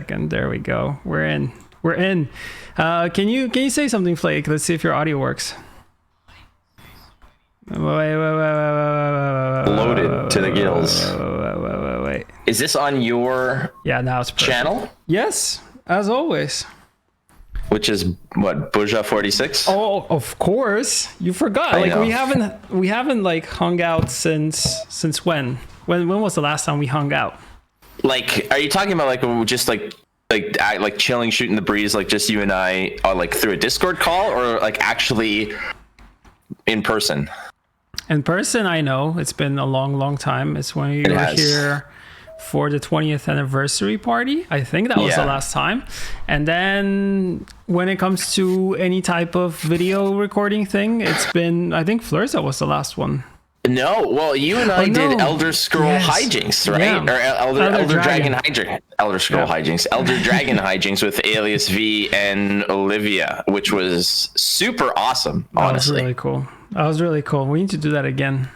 And there we go. We're in. We're in. Can you say something, Flake? Let's see if your audio works. Wait. Loaded to the gills. Wait. Is this on your now it's perfect. channel? Yes, as always. Which is what, Buja 46? Oh, of course. You forgot. I Like know. we haven't like hung out since when? When was the last time we hung out? Like, are you talking about like just like chilling, shooting the breeze, like just you and I, like through a Discord call, or like actually in person? In person, I know it's been a long time. It's when you were here for the 20th anniversary party. I think that was the last time. And then when it comes to any type of video recording thing, it's been, I think Flurza was the last one. No, well, you and I did Elder Scroll hijinks, right? Yeah. Or Elder Dragon hijinks. Elder Scroll hijinks. Elder Dragon hijinks with Alias V and Olivia, which was super awesome, honestly. That was really cool. That was really cool. We need to do that again.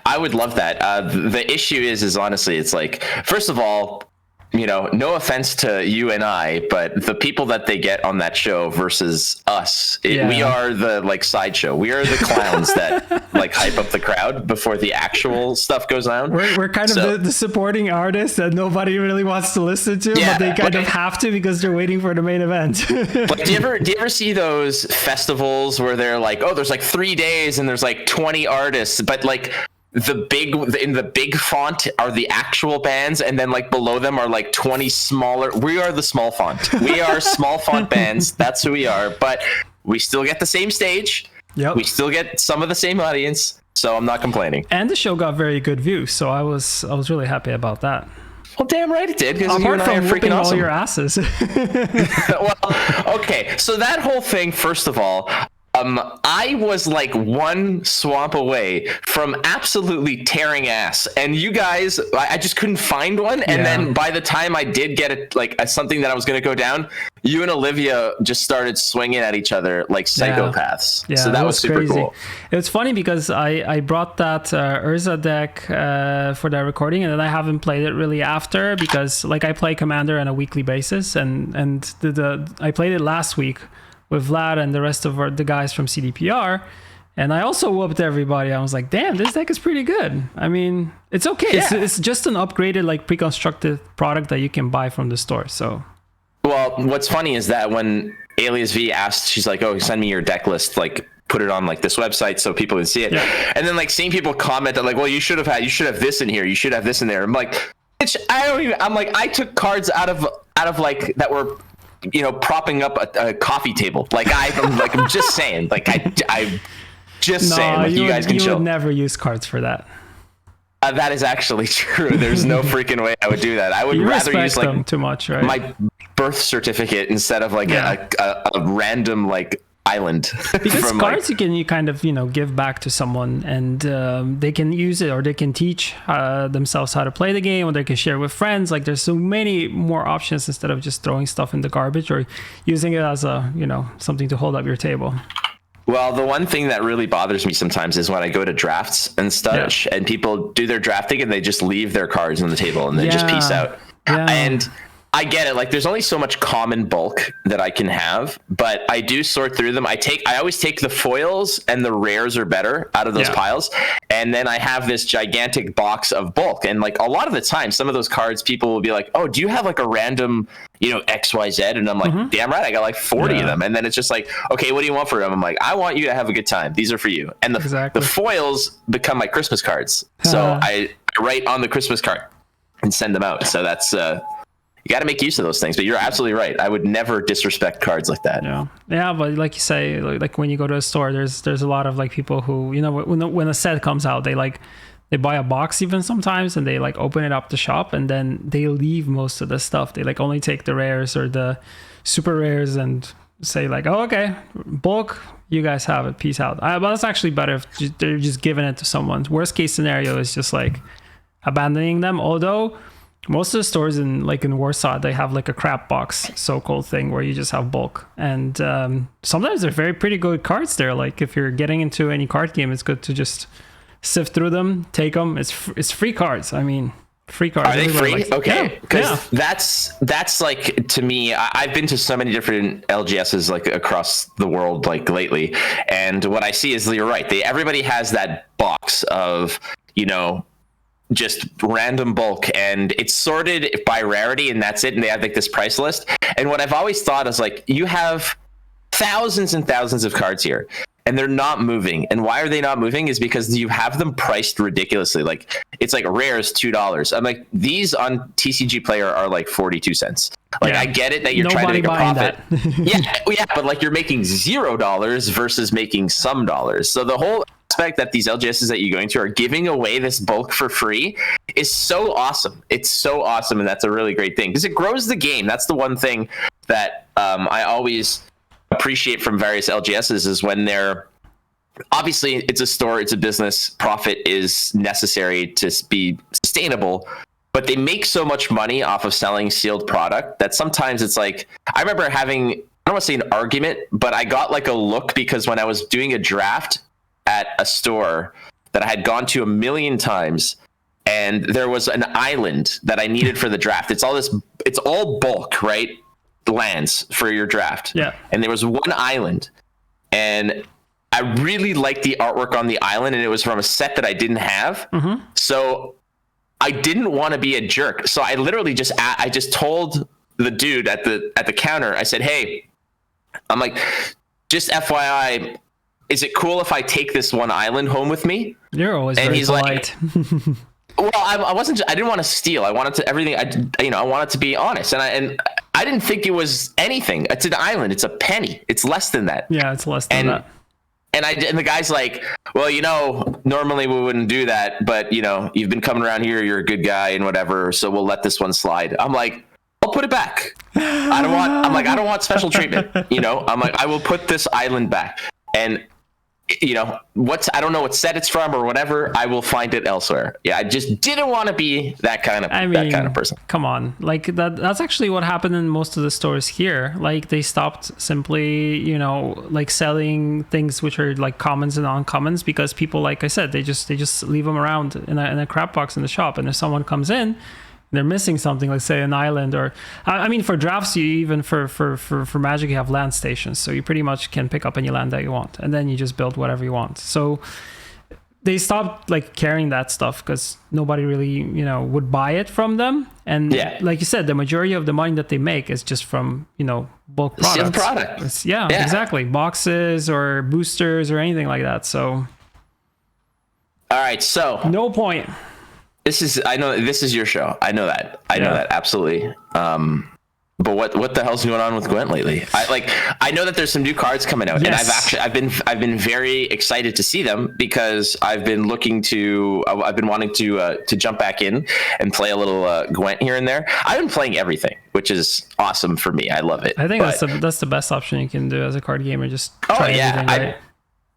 I would love that. The issue is honestly, it's like, first of all, you know, no offense to you and I, but the people that they get on that show versus us, we are the like sideshow. We are the clowns that like hype up the crowd before the actual stuff goes on. We're kind of the supporting artists that nobody really wants to listen to, but they kind of have to because they're waiting for the main event. Like, do you ever see those festivals where they're like, oh, there's like 3 days and there's like 20 artists, but like in the big font are the actual bands, and then like below them are like 20 smaller. We are the small font. We are small font bands. That's who we are. But we still get the same stage. Yep. We still get some of the same audience. So I'm not complaining. And the show got very good views, so I was really happy about that. Well, damn right it did, because you and I are freaking awesome. All your asses. Well, okay. So that whole thing, first of all, I was like one swamp away from absolutely tearing ass, and you guys, I just couldn't find one. And then by the time I did get it, like something that I was going to go down, you and Olivia just started swinging at each other like psychopaths. Yeah, so that was super cool. It was funny because I brought that Urza deck for that recording, and then I haven't played it really after, because like I play Commander on a weekly basis, and I played it last week with Vlad and the rest of the guys from CDPR, and I also whooped everybody. I was like, damn, this deck is pretty good. I mean, it's okay. It's just an upgraded, like pre-constructed product that you can buy from the store. So, well, what's funny is that when Alias V asked, she's like, oh, send me your deck list, like put it on like this website so people can see it. And then like seeing people comment that like, well, you should have this in here, you should have this in there. I'm like, I'm like, I took cards out of like that were, you know, propping up a coffee table. Like I'm just saying, like I just saying, like you guys can chill. You would never use cards for that. That is actually true. There's no freaking way I would do that. I would rather use like them too much, right? My birth certificate instead of like a random like island. Because cards you kind of, you know, give back to someone, and they can use it, or they can teach themselves how to play the game, or they can share with friends. Like there's so many more options instead of just throwing stuff in the garbage or using it as a, you know, something to hold up your table. Well, the one thing that really bothers me sometimes is when I go to drafts and such, and people do their drafting and they just leave their cards on the table and they just peace out. And I get it. Like, there's only so much common bulk that I can have, but I do sort through them. I always take the foils and the rares are better out of those piles. And then I have this gigantic box of bulk. And like a lot of the time, some of those cards, people will be like, oh, do you have like a random, you know, XYZ? And I'm like, damn right. I got like 40 of them. And then it's just like, okay, what do you want for them? I'm like, I want you to have a good time. These are for you. And the foils become my Christmas cards. So I write on the Christmas card and send them out. So that's, you got to make use of those things, but you're absolutely right. I would never disrespect cards like that. Yeah, but like you say, like when you go to a store, there's a lot of like people who, you know, when a set comes out, they buy a box even sometimes, and they like open it up the shop, and then they leave most of the stuff. They like only take the rares or the super rares and say like, oh, okay, bulk, you guys have it, peace out. But that's actually better if they're just giving it to someone. Worst case scenario is just like abandoning them, although most of the stores in Warsaw, they have like a crap box so-called thing where you just have bulk, and sometimes they're very pretty good cards there. Like if you're getting into any card game, it's good to just sift through them, take them. It's free cards. I mean, Free cards. Are they free? Okay, because yeah. that's like, to me, I've been to so many different LGSs like across the world like lately, and what I see is you're right. Everybody has that box of, you know, just random bulk, and it's sorted by rarity, and that's it. And they have like this price list. And what I've always thought is like, you have thousands and thousands of cards here, and they're not moving. And why are they not moving is because you have them priced ridiculously. Like, it's like rare is $2. I'm like, these on TCG Player are like 42 cents. Like, I get it that you're trying to make a profit. yeah, but like, you're making $0 versus making some dollars. So the whole aspect that these LGSs that you're going to are giving away this bulk for free is so awesome. It's so awesome, and that's a really great thing because it grows the game. That's the one thing that I always appreciate from various LGSs is when they're, obviously it's a store, it's a business, profit is necessary to be sustainable, but they make so much money off of selling sealed product that sometimes it's like, I remember having, I don't want to say an argument, but I got like a look because when I was doing a draft at a store that I had gone to 1 million times, and there was an island that I needed for the draft. It's all bulk, right? Lands for your draft. Yeah. And there was one island, and I really liked the artwork on the island, and it was from a set that I didn't have. Mm-hmm. So I didn't want to be a jerk. So I literally just told the dude at the counter, I said, "Hey," I'm like, "just FYI, is it cool if I take this one island home with me?" You're always and very he's polite. Like, well, I didn't want to steal. I wanted to everything. I wanted to be honest, and I didn't think it was anything. It's an island. It's a penny. It's less than that. Yeah, it's less than that. And the guy's like, "Well, normally we wouldn't do that, but you've been coming around here. You're a good guy and whatever. So we'll let this one slide." I'm like, "I'll put it back. I don't want special treatment. I'm like, I will put this island back. And I don't know what set it's from or whatever. I will find it elsewhere." Yeah, I just didn't want to be that kind of person. Come on, like that's actually what happened in most of the stores here. Like, they stopped simply, like selling things which are like commons and uncommons because people, like I said, they just leave them around in a crap box in the shop, and if someone comes in, they're missing something, like say an island, or I mean, for drafts, you even for Magic, you have land stations, so you pretty much can pick up any land that you want, and then you just build whatever you want. So they stopped like carrying that stuff because nobody really would buy it from them, and like you said, the majority of the money that they make is just from bulk products. Sealed product. Yeah, exactly, boxes or boosters or anything like that. So all right, so no point. I know this is your show. I know that. I know that absolutely. But what the hell's going on with Gwent lately? I know that there's some new cards coming out, and I've been very excited to see them because I've been wanting to jump back in and play a little Gwent here and there. I've been playing everything, which is awesome for me. I love it. I think that's the best option you can do as a card gamer. Just try everything, right?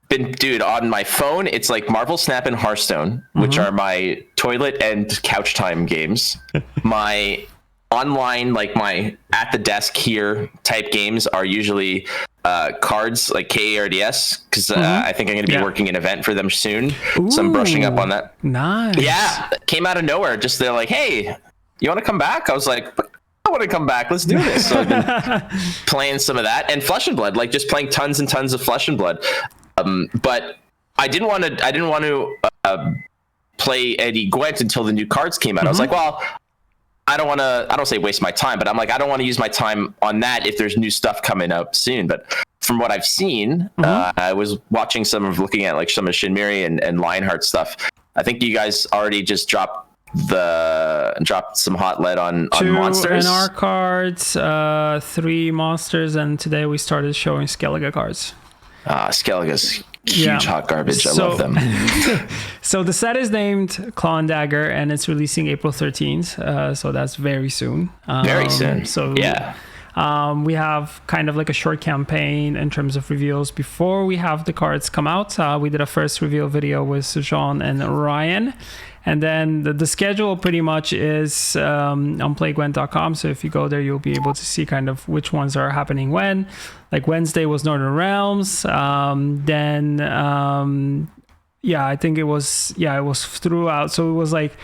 Dude, on my phone, it's like Marvel Snap and Hearthstone, which are my toilet and couch time games. My online, like my at the desk here type games are usually cards like KARDS, because I think I'm going to be working an event for them soon. Ooh, so I'm brushing up on that. Nice. Yeah, came out of nowhere. Just they're like, "Hey, you want to come back?" I was like, "I want to come back. Let's do this." So I've been playing some of that, and Flesh and Blood, like just playing tons and tons of Flesh and Blood. But I didn't want to play any Gwent until the new cards came out. I was like, well, I don't say waste my time, but I'm like, I don't want to use my time on that if there's new stuff coming up soon. But from what I've seen, I was watching looking at like some of Shinmiri and Lionheart stuff. I think you guys already just dropped some hot lead on 2 monsters. NR cards, 3 monsters, and today we started showing Skellige cards. Skellige's huge hot garbage. I love them. So the set is named Claw and Dagger, and it's releasing April 13th. So that's very soon. Very soon. So we have kind of like a short campaign in terms of reveals before we have the cards come out. We did a first reveal video with Sujan and Ryan. And then the schedule pretty much is on playgwent.com. So if you go there, you'll be able to see kind of which ones are happening when. Like Wednesday was Northern Realms. I think it was throughout. So it was like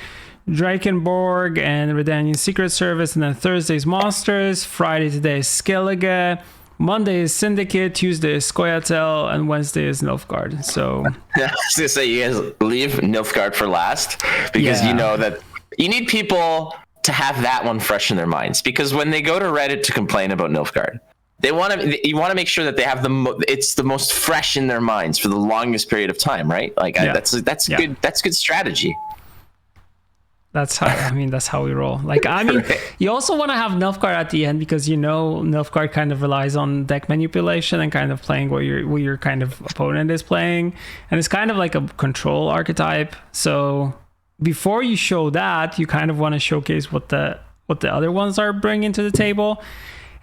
Drakenborg and Redanian Secret Service, and then Thursday's Monsters. Friday today is Skellige. Monday is Syndicate, Tuesday is Scoia'tael, and Wednesday is Nilfgaard. So I was gonna say, you guys leave Nilfgaard for last because you know that you need people to have that one fresh in their minds, because when they go to Reddit to complain about Nilfgaard, you want to make sure that they have it's the most fresh in their minds for the longest period of time, right? Like that's good. That's good strategy. That's how we roll. Like, I mean, you also want to have Nilfgaard at the end, because Nilfgaard kind of relies on deck manipulation and kind of playing what your kind of opponent is playing, and it's kind of like a control archetype. So before you show that, you kind of want to showcase what the other ones are bringing to the table.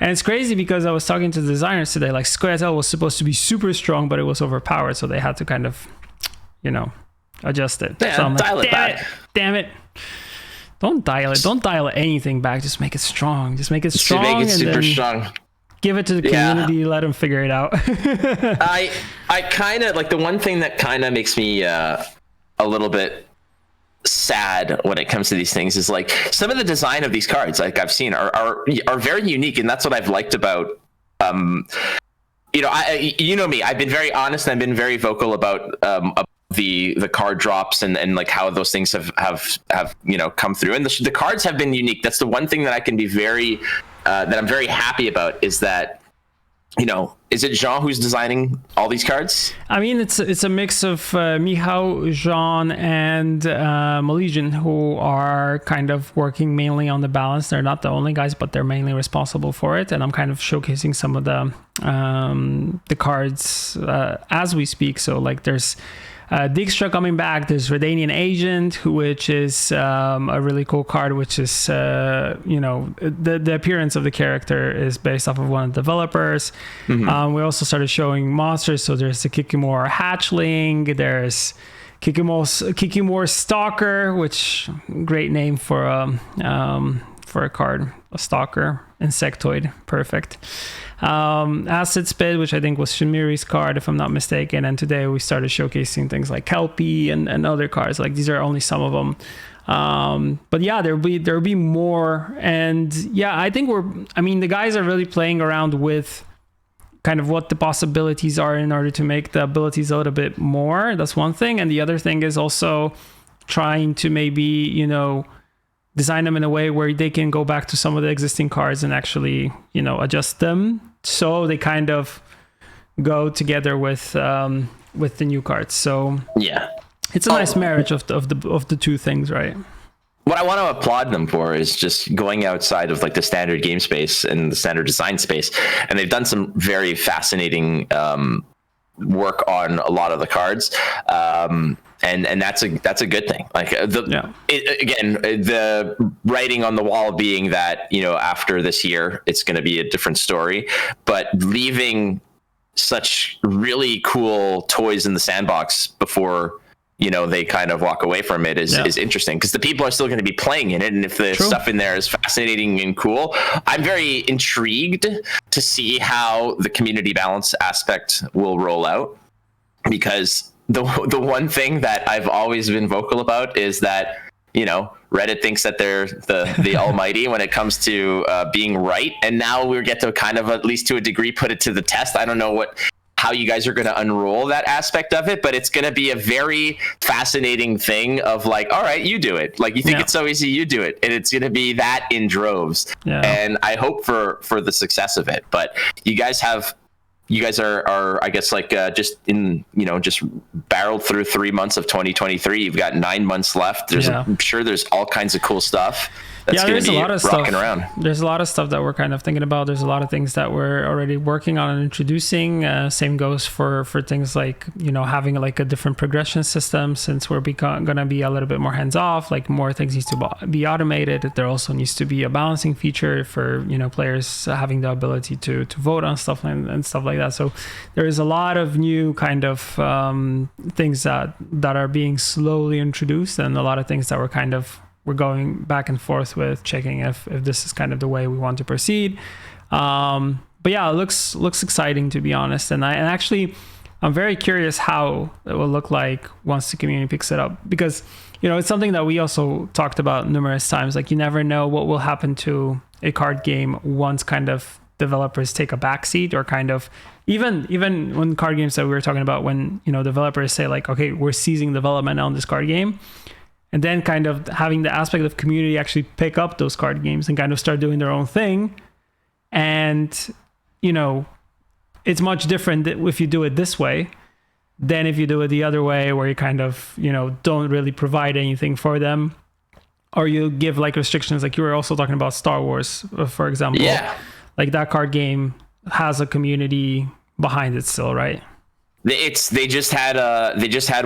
And it's crazy because I was talking to the designers today. Like, Scoia'tael was supposed to be super strong, but it was overpowered, so they had to kind of, adjust it. Yeah, so I'm dial like, it back. Damn it. Don't dial it. Don't dial anything back. Just make it strong. Just make it strong. Make it and super then strong. Give it to the community. Let them figure it out. I kind of like, the one thing that kind of makes me a little bit sad when it comes to these things is like some of the design of these cards, like I've seen, are very unique, and that's what I've liked about. Me. I've been very honest and I've been very vocal about the card drops and like how those things have come through, and the cards have been unique. That's the one thing that I can be very that I'm very happy about, is that is it Jean who's designing all these cards? I mean, it's a mix of Michał, Jean, and Malaysian, who are kind of working mainly on the balance. They're not the only guys, but they're mainly responsible for it. And I'm kind of showcasing some of the cards as we speak. So like there's Dijkstra coming back. There's Redanian Agent, which is a really cool card, which is the appearance of the character is based off of one of the developers. Mm-hmm. We also started showing monsters. So there's the Kikimor Hatchling. There's Kikimor Stalker, which great name for a card, a Stalker, Insectoid, perfect. Acid Spit, which I think was Shamiri's card, if I'm not mistaken. And today we started showcasing things like Kelpie and other cards. Like, these are only some of them. But yeah, there'll be more. And yeah, I think the guys are really playing around with kind of what the possibilities are in order to make the abilities a little bit more. That's one thing. And the other thing is also trying to maybe, design them in a way where they can go back to some of the existing cards and actually, adjust them, so they kind of go together with the new cards. So yeah, it's a nice marriage of the two things, right? What I want to applaud them for is just going outside of like the standard game space and the standard design space, and they've done some very fascinating work on a lot of the cards. And that's a good thing. Like the writing on the wall being that, after this year, it's going to be a different story, but leaving such really cool toys in the sandbox before, they kind of walk away from it is interesting, because the people are still going to be playing in it. And if the stuff in there is fascinating and cool, I'm very intrigued to see how the community balance aspect will roll out, because the one thing that I've always been vocal about is that, Reddit thinks that they're the almighty when it comes to being right. And now we get to kind of, at least to a degree, put it to the test. I don't know how you guys are going to unroll that aspect of it, but it's going to be a very fascinating thing of like, all right, you do it. Like, you think it's so easy, you do it. And it's going to be that in droves. Yeah. And I hope for the success of it. But you guys are I guess like just barreled through 3 months of 2023. You've got 9 months left. I'm sure there's all kinds of cool stuff that's going to be rocking around. There's a lot of stuff that we're kind of thinking about. There's a lot of things that we're already working on and introducing. Same goes for things like, having like a different progression system, since we're going to be a little bit more hands off. Like, more things need to be automated. There also needs to be a balancing feature for, players having the ability to vote on stuff and stuff like that. So there is a lot of new kind of things that are being slowly introduced, and a lot of things that we're going back and forth with, checking if this is kind of the way we want to proceed. But yeah, it looks exciting, to be honest. And actually, I'm very curious how it will look like once the community picks it up, because it's something that we also talked about numerous times. Like, you never know what will happen to a card game once kind of developers take a backseat, or kind of even when card games that we were talking about, when developers say like, okay, we're ceasing development on this card game, and then kind of having the aspect of community actually pick up those card games and kind of start doing their own thing. And it's much different if you do it this way than if you do it the other way, where you kind of don't really provide anything for them, or you give like restrictions. Like you were also talking about Star Wars, for example. Yeah, like that card game has a community behind it still, right? They just had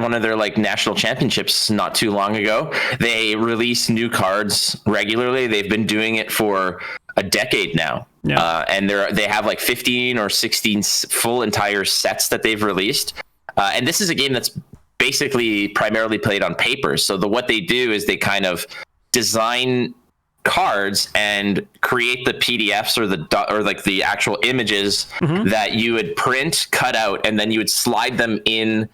one of their like national championships not too long ago. They release new cards regularly. They've been doing it for a decade now. Yeah. And they have like 15 or 16 full entire sets that they've released. And this is a game that's basically primarily played on paper. So what they do is they kind of design cards and create the PDFs or like the actual images that you would print, cut out, and then you would slide them in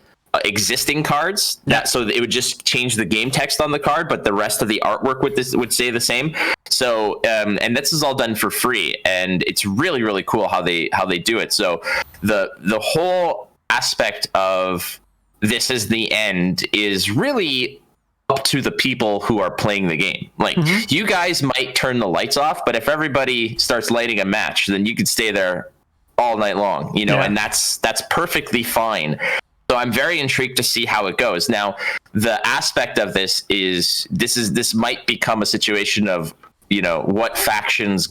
existing cards. So it would just change the game text on the card, but the rest of the artwork would stay the same. So and this is all done for free, and it's really, really cool how they do it. So the whole aspect of this is the end is really up to the people who are playing the game. Like you guys might turn the lights off, but if everybody starts lighting a match, then you could stay there all night long, and that's perfectly fine. So I'm very intrigued to see how it goes. Now, the aspect of this might become a situation of, what factions,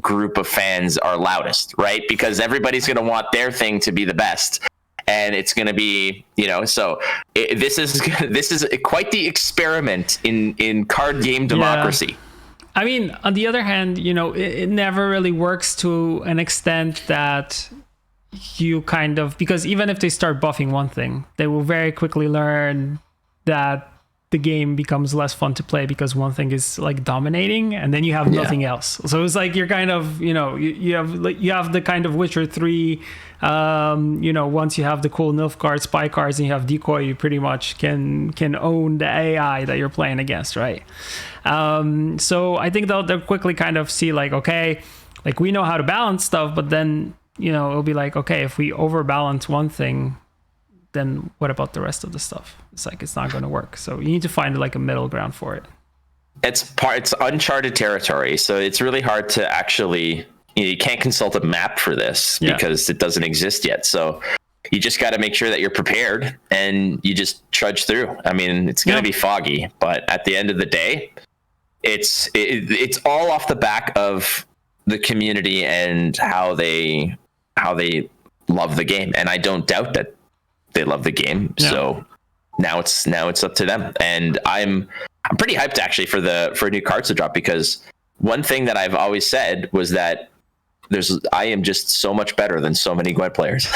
group of fans are loudest, right? Because everybody's going to want their thing to be the best. And it's going to be, this is quite the experiment in card game democracy. Yeah. I mean, on the other hand, it never really works to an extent that you kind of, because even if they start buffing one thing, they will very quickly learn that the game becomes less fun to play because one thing is like dominating, and then you have nothing else. So it's like you're kind of, you have the kind of Witcher 3, once you have the cool Nilfgaard spy cards and you have decoy, you pretty much can own the AI that you're playing against, right? So I think they'll quickly kind of see like, okay, like we know how to balance stuff, but then it'll be like, okay, if we overbalance one thing, then what about the rest of the stuff? It's like, it's not going to work. So you need to find like a middle ground for it. It's uncharted territory. So it's really hard to actually, you can't consult a map for this because it doesn't exist yet. So you just got to make sure that you're prepared and you just trudge through. I mean, it's going to be foggy, but at the end of the day, it's all off the back of the community and how they love the game. And I don't doubt that they love the game. So now it's up to them. And I'm pretty hyped actually for new cards to drop, because one thing that I've always said was that I am just so much better than so many Gwent players.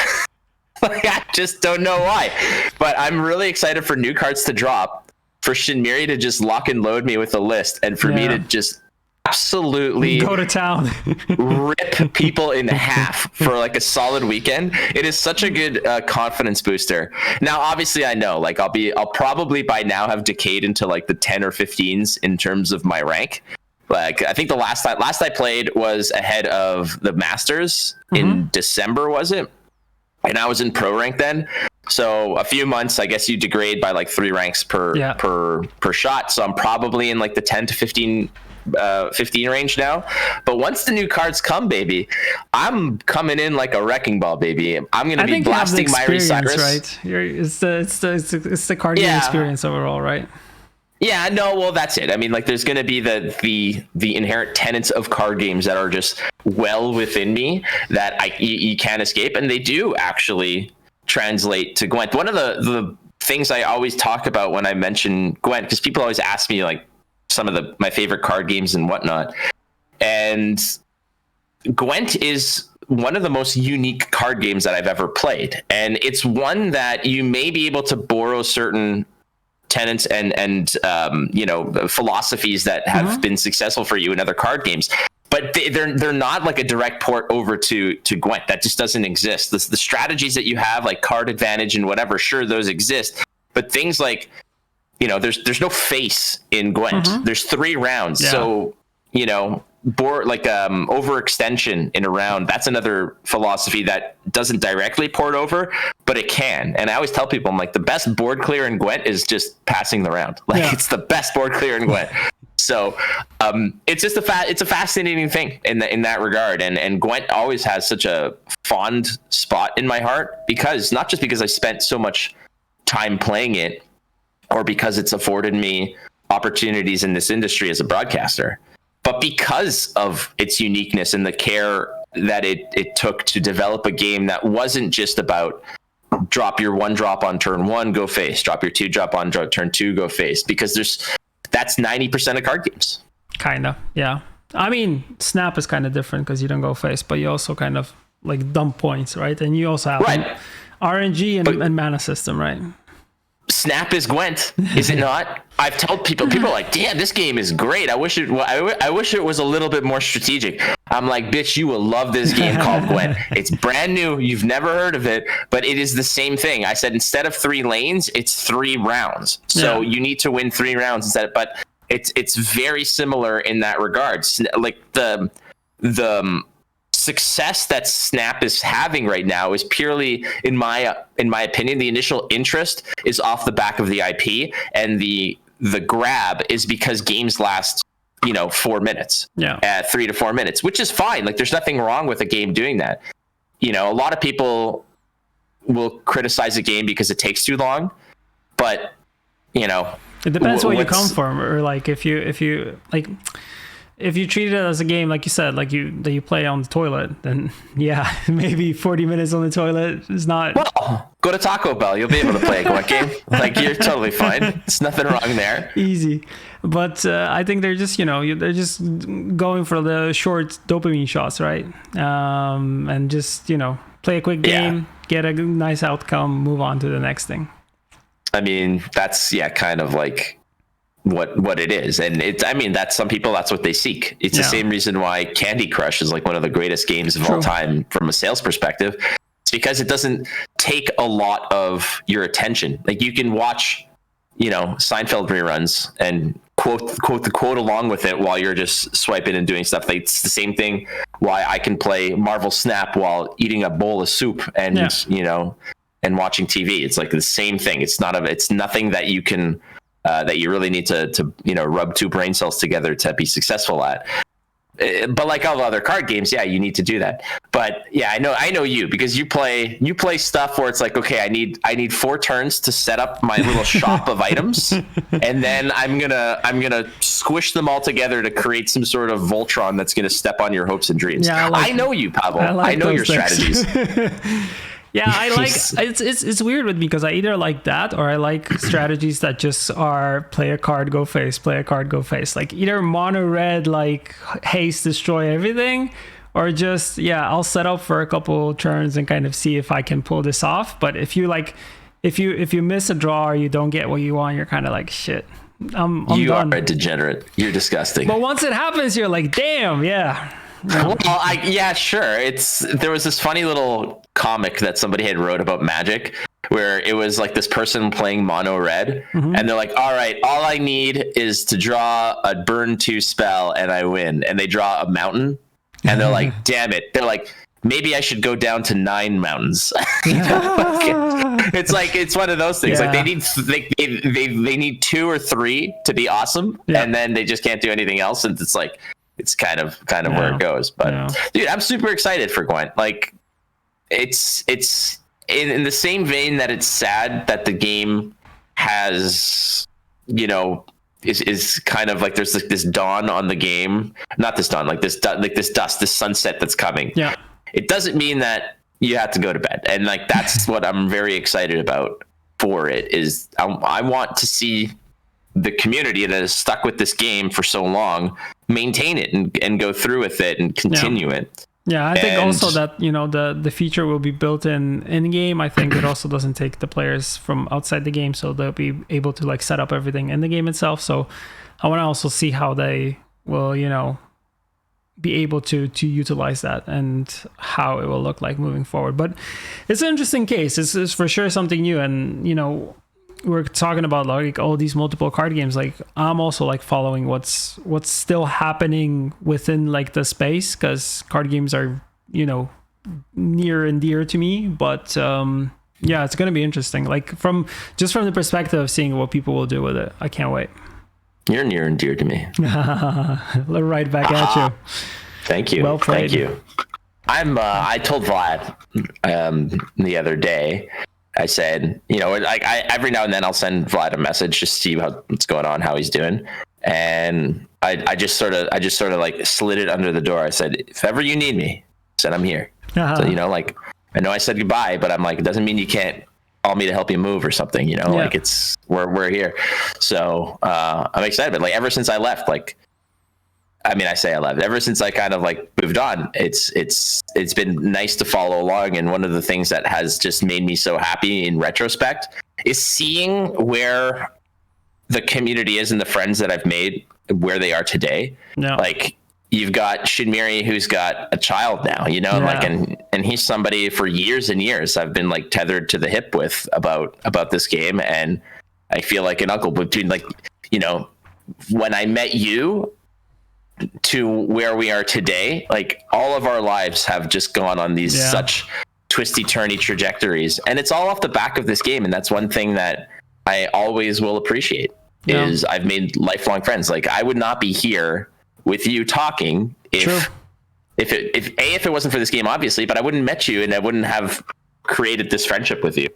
Like, I just don't know why, but I'm really excited for new cards to drop, for Shinmiri to just lock and load me with a list, and for me to just absolutely go to town, rip people in half for like a solid weekend. It is such a good confidence booster. Now, obviously, I know like I'll probably by now have decayed into like the 10 or 15s in terms of my rank. Like, I think the last I played was ahead of the Masters in December, was it? And I was in pro rank then. So a few months, I guess you degrade by like 3 ranks per shot. So I'm probably in like the 10 to 15 range now. But once the new cards come, baby, I'm coming in like a wrecking ball, baby. I'm going to be blasting my Cyrus. Right? It's the card game experience overall, right? Yeah, no, well, that's it. I mean, like, there's going to be the inherent tenets of card games that are just well within me that you can't escape, and they do actually translate to Gwent. One of the things I always talk about when I mention Gwent, because people always ask me like some of my favorite card games and whatnot, and Gwent is one of the most unique card games that I've ever played, and it's one that you may be able to borrow certain tenets and philosophies that have been successful for you in other card games, but they're not like a direct port over to Gwent. That just doesn't exist. The strategies that you have, like card advantage and whatever, sure, those exist. But things like, there's no face in Gwent. There's 3 rounds. Yeah. So, board like overextension in a round, that's another philosophy that doesn't directly port over, but it can. And I always tell people, I'm like, the best board clear in Gwent is just passing the round. Like, it's the best board clear in Gwent. So it's just it's a fascinating thing in that regard. And Gwent always has such a fond spot in my heart, because not just because I spent so much time playing it, or because it's afforded me opportunities in this industry as a broadcaster, but because of its uniqueness and the care that it took to develop a game that wasn't just about drop your 1 drop on turn 1, go face, drop your 2 drop on turn 2, go face, because that's 90% of card games. Kind of, yeah. I mean, Snap is kind of different because you don't go face, but you also kind of like dump points, right? And you also have RNG and mana system, right? Snap is Gwent, is it not? I've told people are like, "Yeah, this game is great. I wish it was a little bit more strategic." I'm like, "Bitch, you will love this game called Gwent. It's brand new. You've never heard of it, but it is the same thing." I said, instead of 3 lanes, it's 3 rounds. So you need to win 3 rounds instead. But it's very similar in that regard. Like the success that Snap is having right now is purely, in my opinion, the initial interest is off the back of the IP, and the grab is because games last 4 minutes, 3 to 4 minutes, which is fine. Like, there's nothing wrong with a game doing that. A lot of people will criticize a game because it takes too long, but it depends where you come from, or like if you like. If you treat it as a game, like you said, like that you play on the toilet, then maybe 40 minutes on the toilet is not. Well, go to Taco Bell. You'll be able to play a Gwent game. Like, you're totally fine. There's nothing wrong there. Easy. But I think they're just, they're just going for the short dopamine shots, right? And just, play a quick game, get a nice outcome, move on to the next thing. I mean, that's, kind of like what it is. And that's, some people, that's what they seek. It's the same reason why Candy Crush is like one of the greatest games of all time from a sales perspective. It's because it doesn't take a lot of your attention. Like, you can watch, Seinfeld reruns and quote the quote along with it while you're just swiping and doing stuff. Like, it's the same thing why I can play Marvel Snap while eating a bowl of soup and and watching TV. It's like the same thing. It's nothing that you can that you really need to rub 2 brain cells together to be successful at. But like all the other card games, you need to do that. But I know you, because you play stuff where it's like, okay, I need 4 turns to set up my little shop of items, and then I'm gonna squish them all together to create some sort of Voltron that's gonna step on your hopes and dreams. I know you, Pavel. I know your strategies. Yeah, I like it's weird with me, because I either like that, or I like strategies that just are play a card, go face, play a card, go face. Like, either mono red, like haste, destroy everything, or just I'll set up for a couple turns and kind of see if I can pull this off. But if you miss a draw or you don't get what you want, you're kind of like, shit, I'm done. Are a degenerate. You're disgusting. But once it happens, you're like, damn, Well, sure. There was this funny little comic that somebody had wrote about Magic, where it was like this person playing mono red, and they're like, all right, all I need is to draw a burn 2 spell and I win. And they draw a mountain, and they're like, damn it. They're like, maybe I should go down to 9 mountains. It's like, it's one of those things. Like, they need 2 or 3 to be awesome, and then they just can't do anything else. And it's like, it's kind of where it goes. But dude, I'm super excited for Gwent. Like, it's in the same vein that it's sad that the game has, is kind of like, there's like this dawn on the game, not this dawn, like this dust, this sunset that's coming. Yeah. It doesn't mean that you have to go to bed. And like, that's what I'm very excited about for it, is I want to see the community that has stuck with this game for so long maintain it and go through with it and continue it. Yeah, I think also that, the feature will be built in game. I think it also doesn't take the players from outside the game, so they'll be able to like set up everything in the game itself. So I want to also see how they will, be able to utilize that and how it will look like moving forward. But it's an interesting case. It's for sure something new. And, you know, we're talking about like all these multiple card games. Like I'm also like following what's still happening within like the space, because card games are, you know, near and dear to me. But yeah, it's going to be interesting. Like from the perspective of seeing what people will do with it. I can't wait. You're near and dear to me. Right back at you. Thank you. Well played. Thank you. I told Vlad the other day, I said, you know, like every now and then I'll send Vlad a message just to see what's going on, how he's doing. And I just sort of like slid it under the door. I said, if ever you need me, I said, I'm here. So, you know, like, I know I said goodbye, but I'm like, it doesn't mean you can't call me to help you move or something, you know, like it's, we're here. So, I'm excited, but like ever since I left, like, I mean, I say I left, ever since I kind of like moved on, it's been nice to follow along. And one of the things that has just made me so happy in retrospect is seeing where the community is and the friends that I've made, where they are today. No. Like, you've got Shinmiri, who's got a child now, you know, like, and he's somebody for years and years I've been like tethered to the hip with about this game. And I feel like an uncle between, like, you know, when I met you to where we are today, like all of our lives have just gone on these such twisty turny trajectories, and it's all off the back of this game. And that's one thing that I always will appreciate is I've made lifelong friends. Like I would not be here with you talking if it wasn't for this game, obviously, but I wouldn't met you and I wouldn't have created this friendship with you.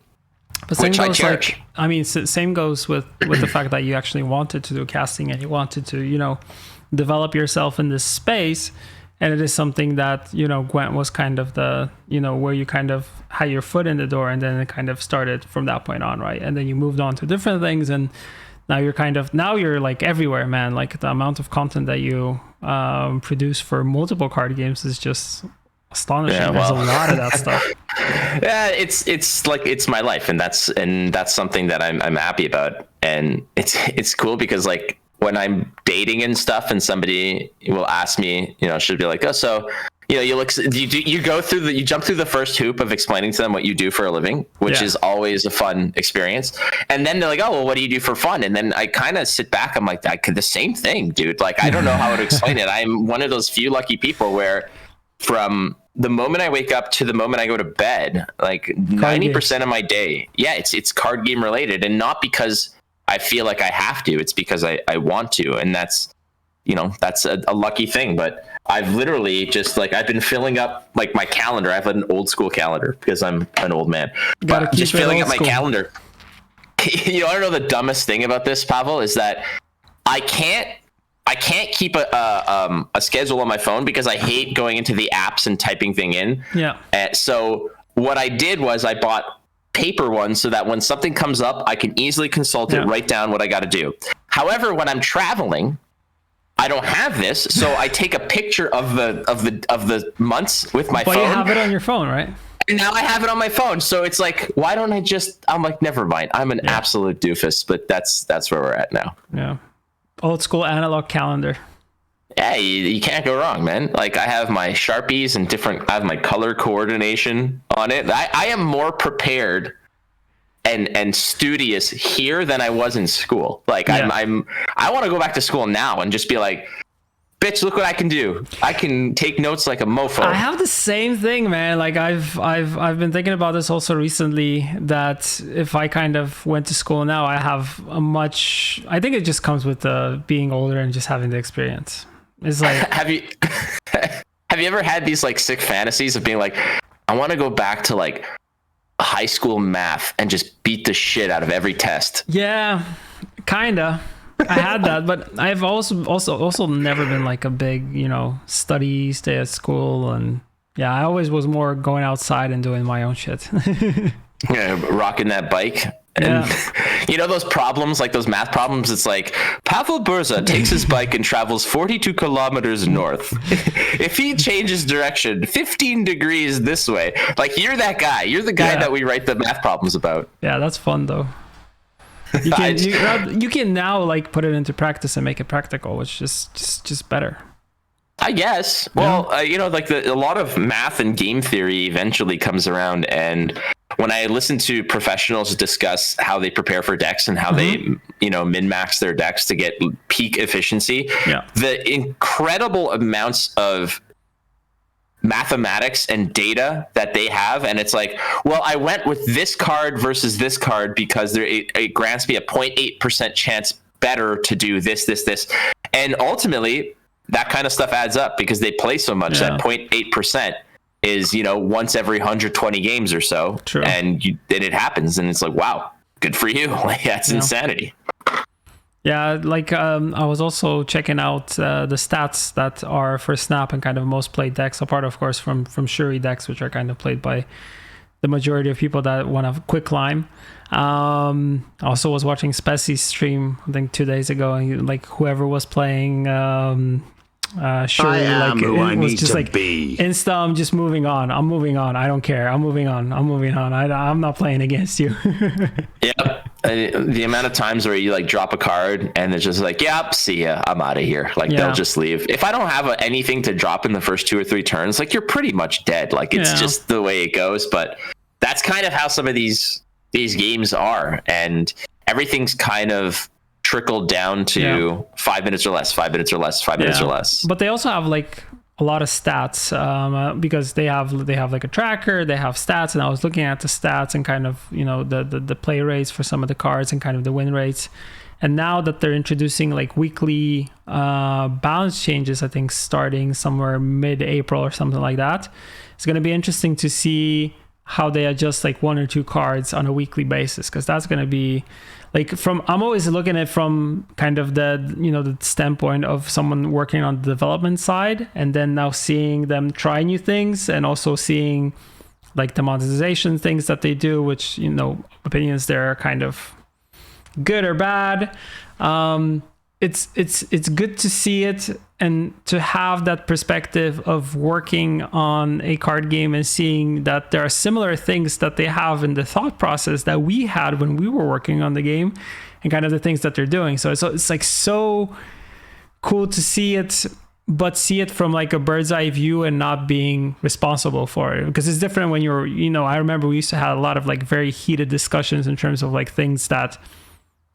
But same goes, like, I mean, same goes with the fact that you actually wanted to do casting and you wanted to, you know, develop yourself in this space. And it is something that, you know, Gwent was kind of the, you know, where you kind of had your foot in the door, and then it kind of started from that point on, right? And then you moved on to different things, and now you're like everywhere, man. Like the amount of content that you produce for multiple card games is just astonishing. Yeah, well, there's a lot of that stuff. Yeah, it's like, it's my life, and that's something that I'm happy about. And it's cool because, like, when I'm dating and stuff and somebody will ask me, you know, should be like, oh, so, you know, you jump through the first hoop of explaining to them what you do for a living, which is always a fun experience. And then they're like, oh, well, what do you do for fun? And then I kind of sit back. I'm like, the same thing, dude. Like, I don't know how to explain it. I'm one of those few lucky people where from the moment I wake up to the moment I go to bed, like 90% of my day, it's card game related, and not because I feel like I have to. It's because I want to, and that's, you know, that's a lucky thing. But I've literally just, like, I've been filling up, like, my calendar. I have an old school calendar because I'm an old man. But just filling up my calendar. You know, I don't know, the dumbest thing about this, Pavel, is that I can't keep a schedule on my phone because I hate going into the apps and typing thing in. Yeah. So what I did was I bought paper ones so that when something comes up, I can easily consult it, write down what I got to do. However, when I'm traveling, I don't have this, so I take a picture of the months with my phone. But you have it on your phone, right? And now I have it on my phone, so it's like, why don't I just? I'm like, never mind. I'm an absolute doofus, but that's where we're at now. Yeah, old school analog calendar. Yeah, you can't go wrong, man. Like, I have my Sharpies and I have my color coordination on it. I am more prepared and studious here than I was in school. Like, I want to go back to school now and just be like, bitch, look what I can do. I can take notes like a mofo. I have the same thing, man. Like, I've been thinking about this also recently, that if I kind of went to school now, I have I think it just comes with being older and just having the experience. It's like, have you ever had these, like, sick fantasies of being like, I want to go back to, like, high school math and just beat the shit out of every test? Yeah, kinda. I had that, but I've also never been like a big, you know, stay at school, and I always was more going outside and doing my own shit. Rocking that bike. And you know those problems, like those math problems, it's like, Pavel Burza takes his bike and travels 42 kilometers north. If he changes direction 15 degrees this way, like, you're that guy. You're the guy that we write the math problems about. Yeah, that's fun though. You can now, like, put it into practice and make it practical, which is just better. I guess. Well, like a lot of math and game theory eventually comes around. And when I listen to professionals discuss how they prepare for decks and how they, min-max their decks to get peak efficiency, the incredible amounts of mathematics and data that they have, and it's like, well, I went with this card versus this card because it grants me a 0.8% chance better to do this, and ultimately that kind of stuff adds up because they play so much that 0.8% is once every 120 games or so. True. And it happens, and it's like, wow, good for you. Like, that's insanity. Yeah, like I was also checking out the stats that are for Snap and kind of most played decks, apart of course from Shuri decks, which are kind of played by the majority of people that want a quick climb. I also was watching Spessie's stream, I think 2 days ago, and like whoever was playing Shuri, it was just like Insta, I'm just moving on. I don't care. I'm moving on. I'm not playing against you. Yeah. The amount of times where you like drop a card and it's just like, yep, see ya, I'm out of here. Like they'll just leave. If I don't have anything to drop in the first 2 or 3 turns, like you're pretty much dead. Like it's just the way it goes. But that's kind of how some of these games are, and everything's kind of trickled down to 5 minutes or less, 5 minutes or less, 5 minutes or less. But they also have like a lot of stats because they have like a tracker, they have stats, and I was looking at the stats and kind of the play rates for some of the cards and kind of the win rates. And now that they're introducing like weekly balance changes, I think starting somewhere mid-April or something like that, it's going to be interesting to see how they adjust like 1 or 2 cards on a weekly basis, because that's going to be like, I'm always looking at it from kind of the standpoint of someone working on the development side, and then now seeing them try new things, and also seeing like the monetization things that they do, which opinions there are kind of good or bad. It's good to see it and to have that perspective of working on a card game and seeing that there are similar things that they have in the thought process that we had when we were working on the game, and kind of the things that they're doing. So it's like so cool to see it, but see it from like a bird's eye view and not being responsible for it, because it's different when you're, I remember we used to have a lot of like very heated discussions in terms of like things that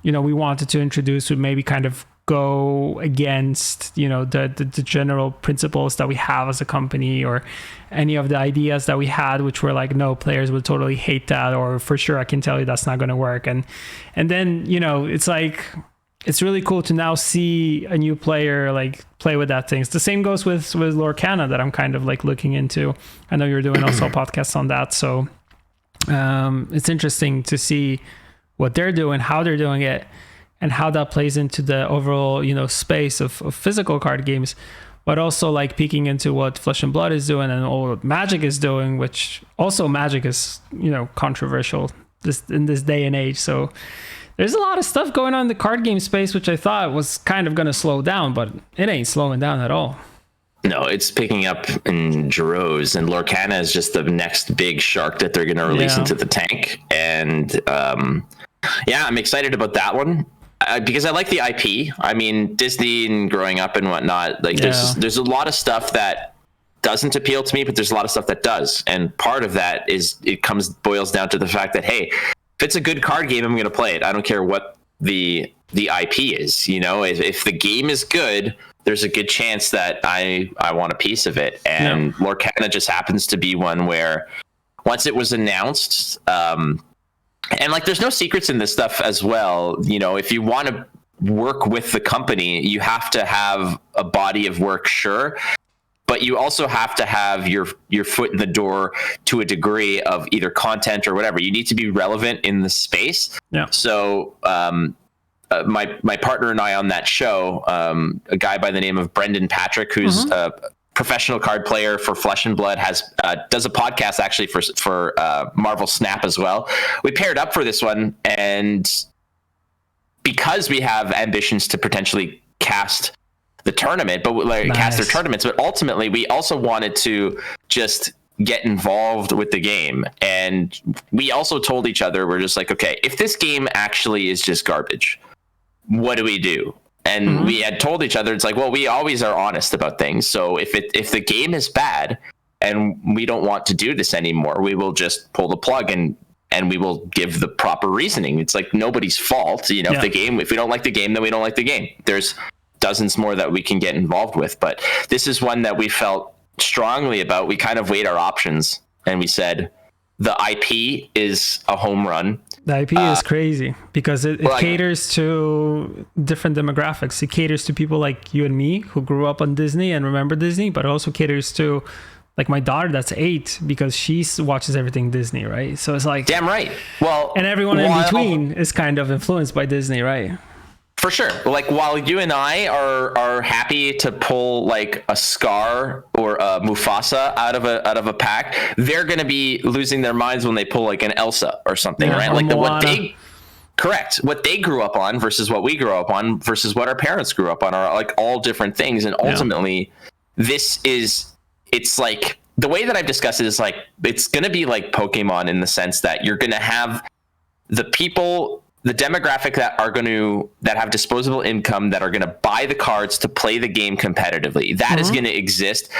we wanted to introduce would maybe kind of go against the general principles that we have as a company, or any of the ideas that we had, which were like, no, players would totally hate that, or for sure I can tell you that's not going to work. And then it's like, it's really cool to now see a new player like play with that things. The same goes with Lorcana, that I'm kind of like looking into. I know you're doing also podcasts on that, so it's interesting to see what they're doing, how they're doing it, and how that plays into the overall, space of physical card games, but also like peeking into what Flesh and Blood is doing and all what Magic is doing, which also Magic is, controversial in this day and age. So there's a lot of stuff going on in the card game space, which I thought was kind of going to slow down, but it ain't slowing down at all. No, it's picking up in droves, and Lorcana is just the next big shark that they're going to release into the tank. And I'm excited about that one. Because I like the IP. I mean, Disney and growing up and whatnot, like there's a lot of stuff that doesn't appeal to me, but there's a lot of stuff that does. And part of that is boils down to the fact that, hey, if it's a good card game, I'm going to play it. I don't care what the IP is. If the game is good, there's a good chance that I want a piece of it. And Lorcana just happens to be one where once it was announced, and like, there's no secrets in this stuff as well. If you want to work with the company, you have to have a body of work, sure, but you also have to have your foot in the door to a degree of either content or whatever. You need to be relevant in the space. Yeah. So my partner and I on that show, a guy by the name of Brendan Patrick, who's a professional card player for Flesh and Blood, does a podcast actually for Marvel Snap as well. We paired up for this one, and because we have ambitions to potentially cast the tournament, but cast their tournaments, but ultimately we also wanted to just get involved with the game. And we also told each other, we're just like, okay, if this game actually is just garbage, what do we do? And we had told each other, it's like, well, we always are honest about things. So if the game is bad and we don't want to do this anymore, we will just pull the plug and we will give the proper reasoning. It's like nobody's fault. You know, if we don't like the game, then we don't like the game. There's dozens more that we can get involved with. But this is one that we felt strongly about. We kind of weighed our options and we said, the IP is a home run. The IP is crazy because it caters to different demographics. It caters to people like you and me who grew up on Disney and remember Disney, but it also caters to like my daughter that's 8 because she watches everything Disney, right? So it's like... Damn right. Well, and everyone in between is kind of influenced by Disney, right? For sure. Like while you and I are happy to pull like a Scar or a Mufasa out of a pack, they're going to be losing their minds when they pull like an Elsa or something, right? Like what they grew up on versus what we grew up on versus what our parents grew up on are like all different things. And ultimately it's like the way that I've discussed it is like, it's going to be like Pokemon in the sense that you're going to have the people, the demographic that have disposable income that are going to buy the cards to play the game competitively. That is going to exist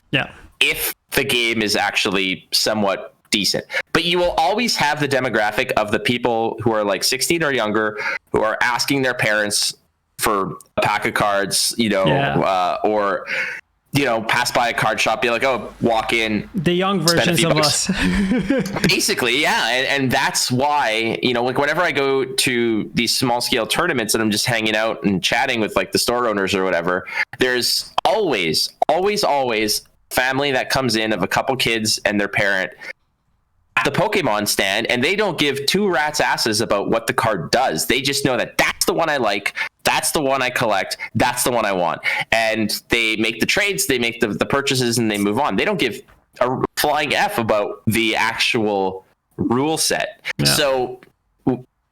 if the game is actually somewhat decent. But you will always have the demographic of the people who are like 16 or younger who are asking their parents for a pack of cards, or pass by a card shop, be like, oh, walk in. The young versions of us. Basically, yeah. And that's why, like whenever I go to these small scale tournaments and I'm just hanging out and chatting with like the store owners or whatever, there's always family that comes in of a couple kids and their parent at the Pokemon stand, and they don't give two rats asses about what the card does. They just know that that's the one I like. That's the one I collect. That's the one I want. And they make the trades, they make the purchases, and they move on. They don't give a flying F about the actual rule set. Yeah. So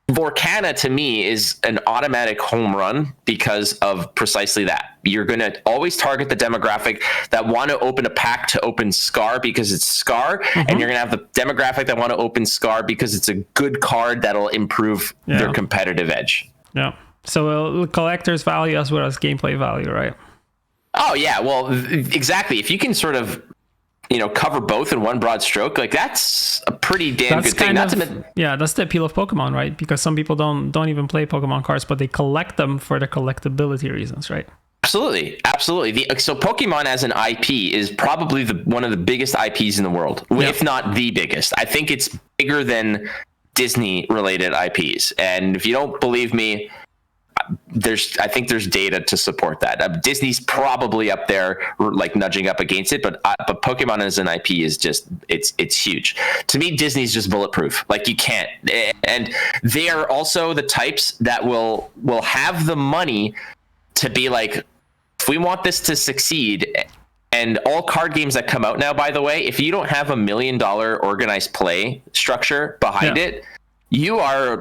Vorcana to me is an automatic home run because of precisely that. You're going to always target the demographic that want to open a pack to open Scar because it's Scar, and you're going to have the demographic that want to open Scar because it's a good card that'll improve their competitive edge. Yeah. So collector's value as well as gameplay value, right? Oh yeah, well, exactly. If you can sort of, cover both in one broad stroke, like that's a pretty damn good thing. That's the appeal of Pokemon, right? Because some people don't even play Pokemon cards, but they collect them for the collectability reasons, right? Absolutely. So Pokemon as an IP is probably one of the biggest IPs in the world, if not the biggest. I think it's bigger than Disney related IPs. And if you don't believe me, I think there's data to support that. Disney's probably up there, like nudging up against it, but Pokemon as an IP is just it's huge. To me, Disney's just bulletproof. Like you can't, and they are also the types that will have the money to be like, if we want this to succeed. And all card games that come out now, by the way, if you don't have $1 million organized play structure behind it, you are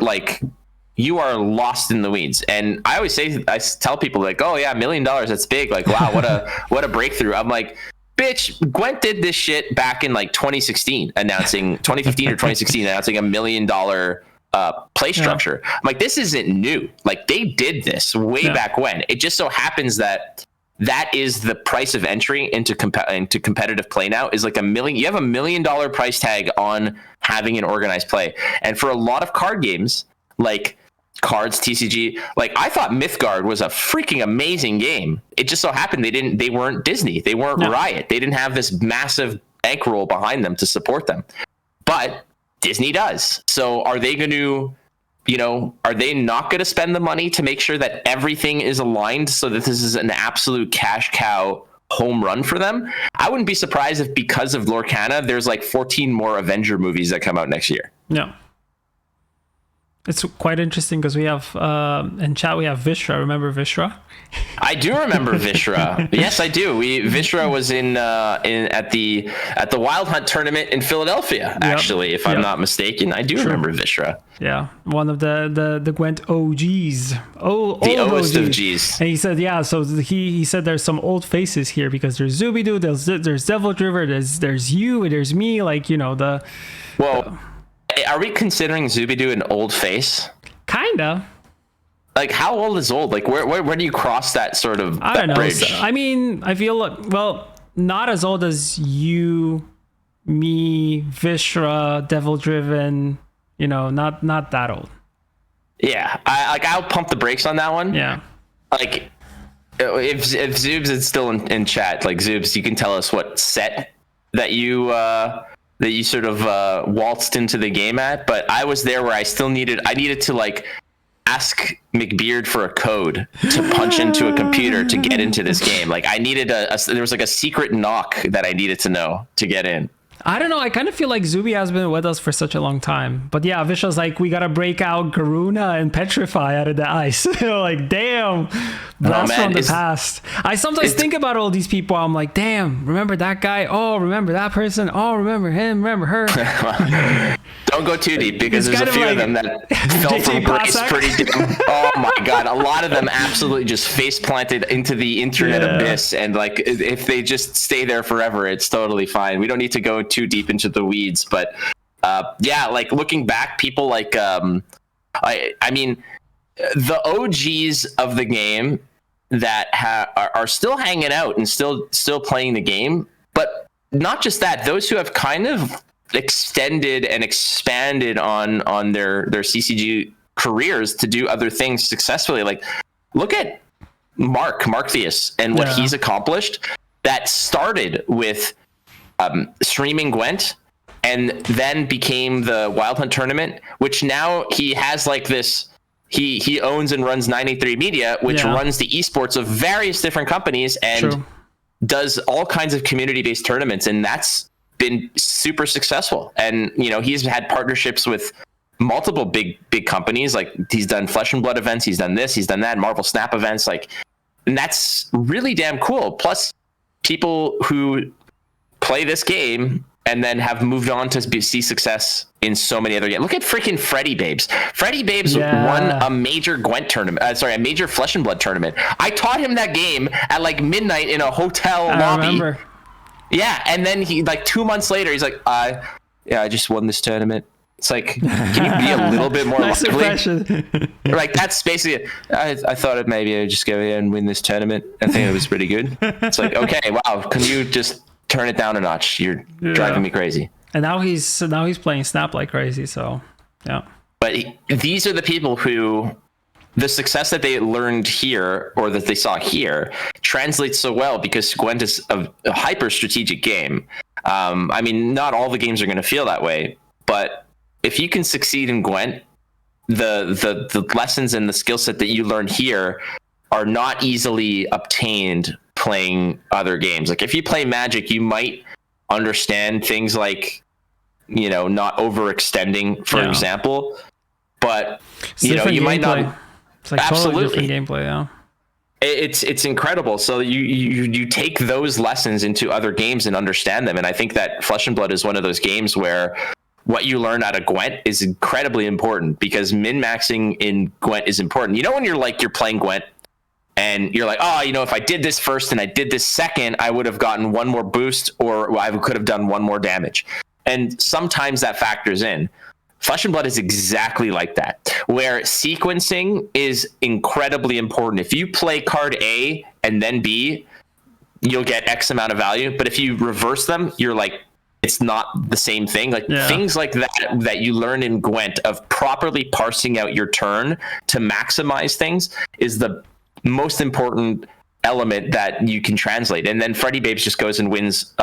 lost in the weeds. And I tell people like, oh yeah, $1 million, that's big. Like, wow, what a breakthrough. I'm like, bitch, Gwent did this shit back in like 2015 or 2016, announcing $1 million play structure. I'm like, this isn't new. Like they did this way back when. It just so happens that is the price of entry into competitive play now is like $1 million. You have $1 million price tag on having an organized play. And for a lot of card games, like Cards, TCG, like I thought Mythgard was a freaking amazing game. It just so happened they weren't Disney, they weren't Riot, they didn't have this massive bankroll behind them to support them, but Disney does. So are they going to, are they not going to spend the money to make sure that everything is aligned so that this is an absolute cash cow home run for them? I wouldn't be surprised if because of Lorcana, there's like 14 more Avenger movies that come out next year. Yeah. It's quite interesting because we have in chat we have Vishra. Remember Vishra? I do remember Vishra. Yes, I do. Vishra was at the Wild Hunt tournament in Philadelphia. Actually, if I'm not mistaken, I do remember Vishra. Yeah, one of the Gwent OGs. The oldest of Gs. And he said, so he said there's some old faces here because there's Zubidoo, there's Devil Driver, there's you, there's me, like Are we considering Zubidoo an old face? Kinda. like how old is old? Like where do you cross that sort of I don't know. bridge? So, I mean, I feel like, well, not as old as you, me, Vishra, Devil Driven, you know, not that old. Yeah, I'll pump the brakes on that one. Yeah. Like if Zoobs is still in chat, like Zoobs, you can tell us what set that you sort of waltzed into the game at. But I was there where I needed to like ask McBeard for a code to punch into a computer to get into this game. Like I needed there was like a secret knock that I needed to know to get in. I don't know. I kind of feel like Zuby has been with us for such a long time. But yeah, Visha's like, we got to break out Garuna and Petrify out of the ice. Like, damn, blast from the past. I sometimes think about all these people. I'm like, damn, remember that guy? Oh, remember that person? Oh, remember him? Remember her? Don't go too deep because there's a few of them that fell from grace pretty damn. Oh my God. A lot of them absolutely just face planted into the internet abyss. And like, if they just stay there forever, it's totally fine. We don't need to go too deep into the weeds, but yeah, like looking back, people like, I mean, the OGs of the game that are still hanging out and still playing the game, but not just that, those who have kind of extended and expanded on their CCG careers to do other things successfully. Like look at Marktheus and what he's accomplished. That started with streaming Gwent and then became the Wild Hunt tournament, which now he has like this, he owns and runs 93 Media, which runs the esports of various different companies and does all kinds of community-based tournaments, and that's been super successful. And you know, he's had partnerships with multiple big companies. Like he's done Flesh and Blood events, he's done this, he's done that, Marvel Snap events, like, and that's really damn cool. Plus people who play this game and then have moved on to see success in so many other games. Look at freaking Freddy Babes. Freddy Babes won a major Gwent tournament. A major Flesh and Blood tournament. I taught him that game at like midnight in a hotel lobby. I remember. Yeah, and then he like 2 months later, he's like, I just won this tournament. It's like, can you be a little bit more nice lively? Like that's basically it. I thought maybe I'd just go in and win this tournament. I think it was pretty good. It's like, okay, wow, can you just turn it down a notch? You're driving me crazy. And now he's playing Snap like crazy. So yeah. But these are the people who the success that they learned here or that they saw here translates so well because Gwent is a hyper strategic game. I mean, not all the games are going to feel that way, but if you can succeed in Gwent, the lessons and the skill set that you learn here are not easily obtained playing other games. Like if you play Magic, you might understand things like, you know, not overextending, for example, but you know, you might not. It's like totally different gameplay. Yeah. It's incredible. So you take those lessons into other games and understand them. And I think that Flesh and Blood is one of those games where what you learn out of Gwent is incredibly important because min-maxing in Gwent is important. You know, when you're playing Gwent and you're like, oh, you know, if I did this first and I did this second, I would have gotten one more boost or I could have done one more damage. And sometimes that factors in. Flesh and Blood is exactly like that, where sequencing is incredibly important. If you play card A and then B, you'll get X amount of value. But if you reverse them, you're like, it's not the same thing. Like things like that you learn in Gwent of properly parsing out your turn to maximize things is the most important element that you can translate. And then Freddy Babes just goes and wins,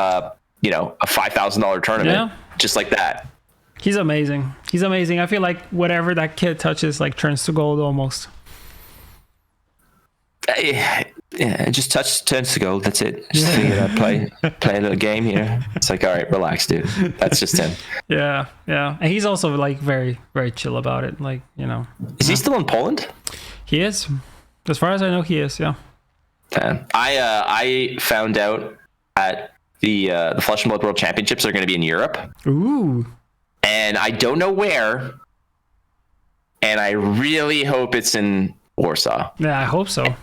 you know, a $5,000 tournament just like that. He's amazing. He's amazing. I feel like whatever that kid touches like turns to gold almost. Yeah, just turns to gold. That's it. Just figured I'd play a little game here. It's like, all right, relax, dude. That's just him. Yeah. And he's also like very, very chill about it. Like, you know. Is he still in Poland? He is. As far as I know, he is. Yeah. I found out at the Flesh and Blood World Championships are going to be in Europe. Ooh. And I don't know where. And I really hope it's in Warsaw. Yeah, I hope so.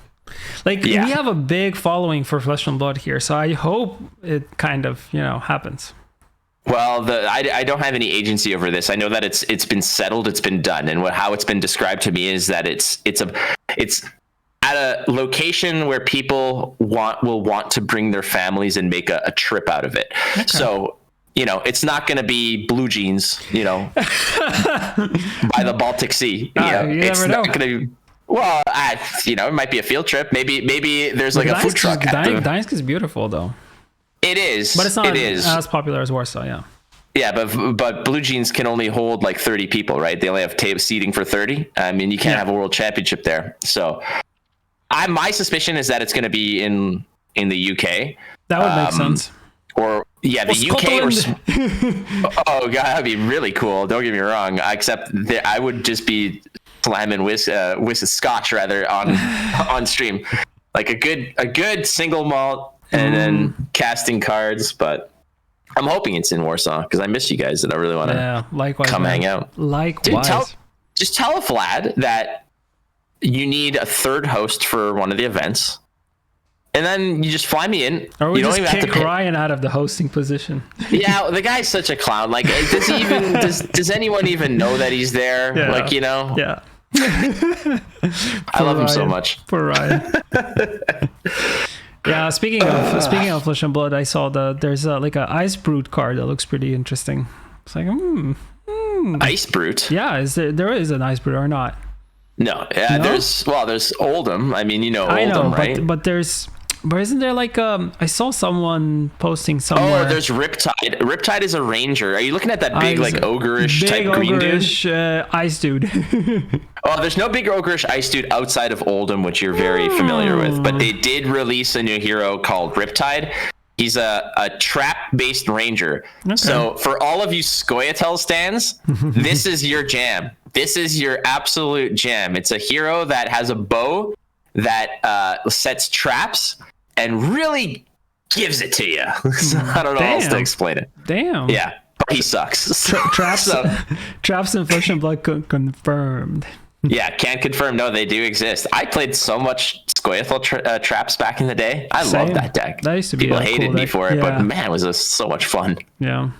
Like we have a big following for Flesh and Blood here, so I hope it kind of, you know, happens. Well, I don't have any agency over this. I know that it's been settled, it's been done, and how it's been described to me is that it's it's at a location where people will want to bring their families and make a trip out of it. Okay. So, it's not going to be Blue Jeans, by the Baltic Sea. It's not going to be. Well, it might be a field trip. Maybe there's like a food truck. Gdańsk is beautiful, though. It is, but it's not as popular as Warsaw. Yeah. Yeah, but Blue Jeans can only hold like 30 people, right? They only have seating for 30. I mean, you can't have a world championship there. So, my suspicion is that it's going to be in the UK. That would make sense. Or the UK. Oh god, that'd be really cool. Don't get me wrong. Except that I would just be slamming scotch rather on stream, like a good single malt, and then casting cards. But I'm hoping it's in Warsaw because I miss you guys and I really want to come hang out. Likewise. Dude, just tell Vlad that you need a third host for one of the events. And then you just fly me in. Or we just kick Ryan out of the hosting position. Yeah, the guy's such a clown. Like, does anyone even know that he's there? Yeah. Like, Yeah. I love him so much. Poor Ryan. Yeah. Speaking of Flesh and Blood, I saw there's like a Ice Brute card that looks pretty interesting. It's like Ice Brute. Yeah. There is an Ice Brute or not? No. Yeah. No? There's Oldham. I mean, Oldham, I know, right? But isn't there like I saw someone posting somewhere. Oh, there's Riptide. Riptide is a ranger. Are you looking at that big ogreish type green dude? Ice dude. Oh, there's no big ogreish ice dude outside of Oldham, which you're very familiar with. But they did release a new hero called Riptide. He's a trap-based ranger. Okay. So for all of you Scoia'tael stands, this is your jam. This is your absolute jam. It's a hero that has a bow that sets traps and really gives it to you. I don't know how else to explain it. Damn. Yeah, he sucks. Traps and Flesh and Blood confirmed. Yeah, can't confirm. No, they do exist. I played so much Scoia'tael traps back in the day. I love that deck. That used to be People hated me for it, but man, it was so much fun. Yeah.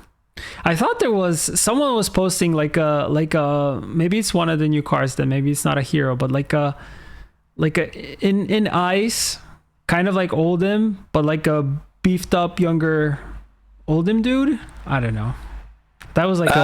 I thought someone was posting like a maybe it's one of the new cards, then maybe it's not a hero, but like a in ice, kind of like Oldham, but like a beefed up younger Oldham dude. I don't know. That was like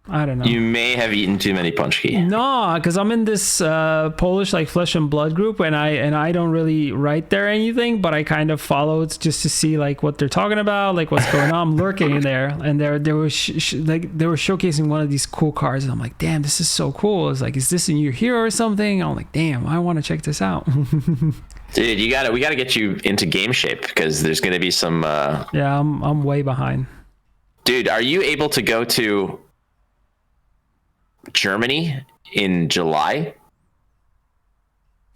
I don't know. You may have eaten too many punchki. No, because I'm in this Polish like Flesh and Blood group, and I don't really write there anything, but I kind of follow it just to see like what they're talking about, like what's going on. I'm lurking in there, and they were showcasing one of these cool cards, and I'm like, damn, this is so cool. It's like, is this a new hero or something? I'm like, damn, I want to check this out. Dude, we gotta get you into game shape because there's gonna be some. Yeah, I'm way behind. Dude, are you able to go to Germany in July?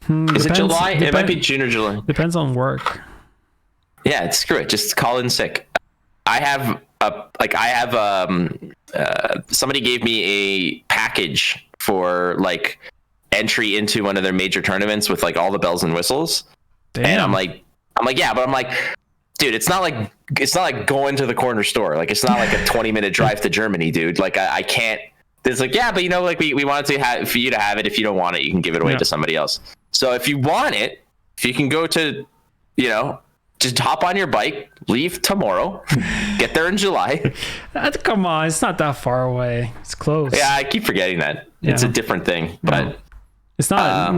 Is it July? It might be June or July. Depends on work. Yeah, screw it. Just call in sick. Somebody gave me a package for like entry into one of their major tournaments with like all the bells and whistles. Damn. And I'm like, yeah, but I'm like, dude, it's not like going to the corner store. Like, it's not like a 20-minute drive to Germany, dude. Like, I can't. It's like, yeah, but like we wanted to have for you to have it. If you don't want it, you can give it away to somebody else. So if you want it, if you can go to, just hop on your bike, leave tomorrow, get there in July. Come on, it's not that far away. It's close. Yeah, I keep forgetting that. Yeah. It's a different thing, but it's not.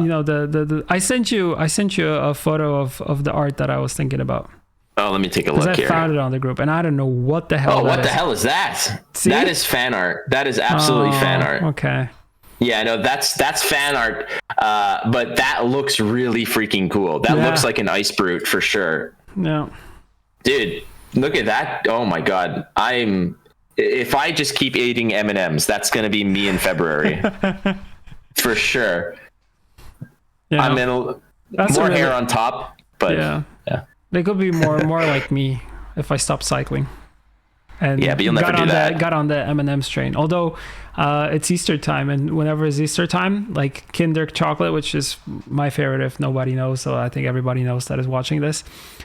I sent you a photo of the art that I was thinking about. Oh, let me take a look here. I found it on the group, and I don't know what the hell. Oh, what the hell is that? See? That is fan art. That is absolutely fan art. Okay. Yeah, no, that's fan art. But that looks really freaking cool. That looks like an Ice Brute for sure. Yeah. Dude, look at that. Oh my god. If I just keep eating M&Ms, that's gonna be me in February. For sure. Yeah. I'm in more hair on top, but yeah. They could be more like me if I stop cycling. And yeah, but you'll never do that. Got on the M&M's train. Although it's Easter time, and whenever it's Easter time, like Kinder chocolate, which is my favorite if nobody knows, so I think everybody knows that is watching this,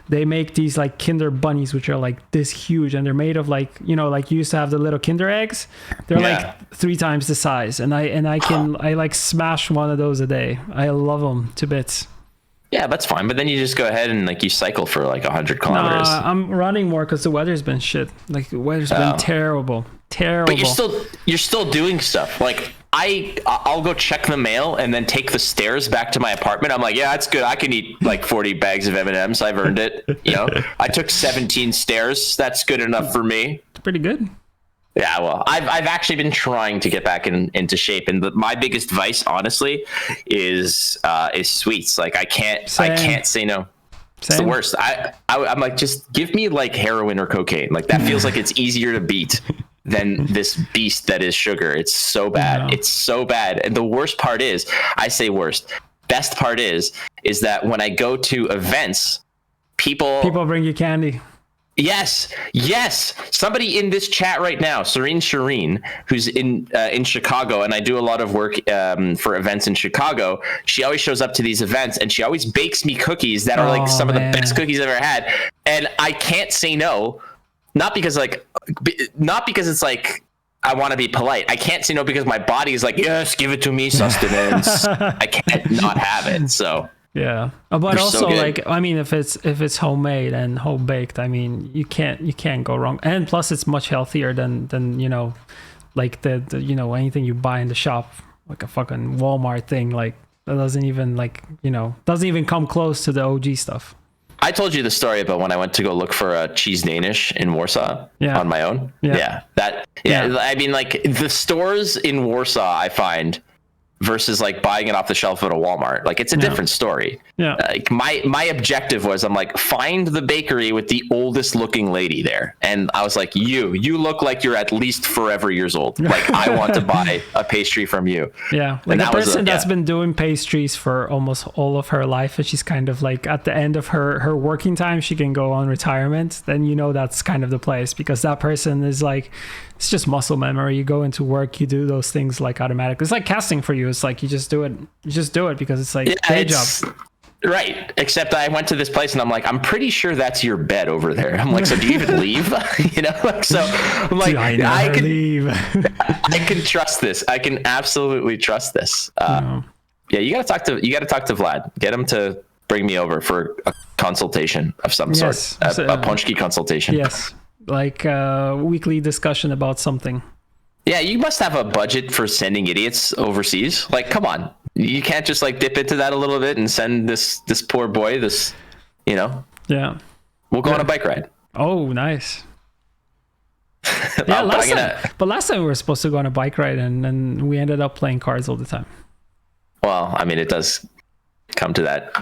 they make these like Kinder bunnies, which are like this huge, and they're made of like, you know, like you used to have the little Kinder eggs. They're like 3 times the size, and I like smash one of those a day. I love them to bits. Yeah, that's fine. But then you just go ahead and like you cycle for like 100 kilometers. I'm running more because the weather's been shit. Like the weather's been terrible. But you're still doing stuff. Like I'll go check the mail and then take the stairs back to my apartment. I'm like, yeah, that's good. I can eat like 40 bags of M&Ms. I've earned it. You know, I took 17 stairs. That's good enough for me. It's pretty good. Yeah, well, I've actually been trying to get back into shape, and my biggest vice, honestly, is sweets. Like I can't say no. It's the worst. I'm like, just give me like heroin or cocaine. Like that feels like it's easier to beat than this beast that is sugar. It's so bad. It's so bad. And the worst part is, I say worst. Best part is that when I go to events, people bring you candy. Yes. Somebody in this chat right now, Shireen, who's in Chicago, and I do a lot of work for events in Chicago. She always shows up to these events, and she always bakes me cookies that are like some of the best cookies I've ever had. And I can't say no, not because it's like I want to be polite. I can't say no because my body is like, yes, give it to me, sustenance. I can't not have it. So. Yeah, but also like, I mean, if it's homemade and home baked, I mean, you can't go wrong. And plus, it's much healthier than you know, like the you know, anything you buy in the shop, like a fucking Walmart thing. Like that doesn't even come close to the OG stuff. I told you the story about when I went to go look for a cheese Danish in Warsaw on my own. Yeah. I mean, like the stores in Warsaw, I find, versus like buying it off the shelf at a Walmart, like it's a different story. Like my objective was, I'm like, find the bakery with the oldest looking lady there, and I was like, you look like you're at least forever years old. Like I want to buy a pastry from you. Like a person that's been doing pastries for almost all of her life, and she's kind of like at the end of her working time, she can go on retirement, then you know that's kind of the place, because that person is like, it's just muscle memory. You go into work, you do those things like automatically. It's like casting for you. It's like you just do it because it's like day job. Right. Except I went to this place and I'm like, I'm pretty sure that's your bed over there. I'm like, so do you even leave? You know, like, so I'm like, I can leave. I can trust this. I can absolutely trust this. Yeah, you gotta talk to Vlad. Get him to bring me over for a consultation of some sort. A Punchki consultation. Yes. Like a weekly discussion about something. Yeah, you must have a budget for sending idiots overseas. Like, come on. You can't just like dip into that a little bit and send this poor boy this, you know? Yeah. We'll go on a bike ride. Oh, nice. Yeah, last time we were supposed to go on a bike ride, and we ended up playing cards all the time. Well, I mean, it does come to that.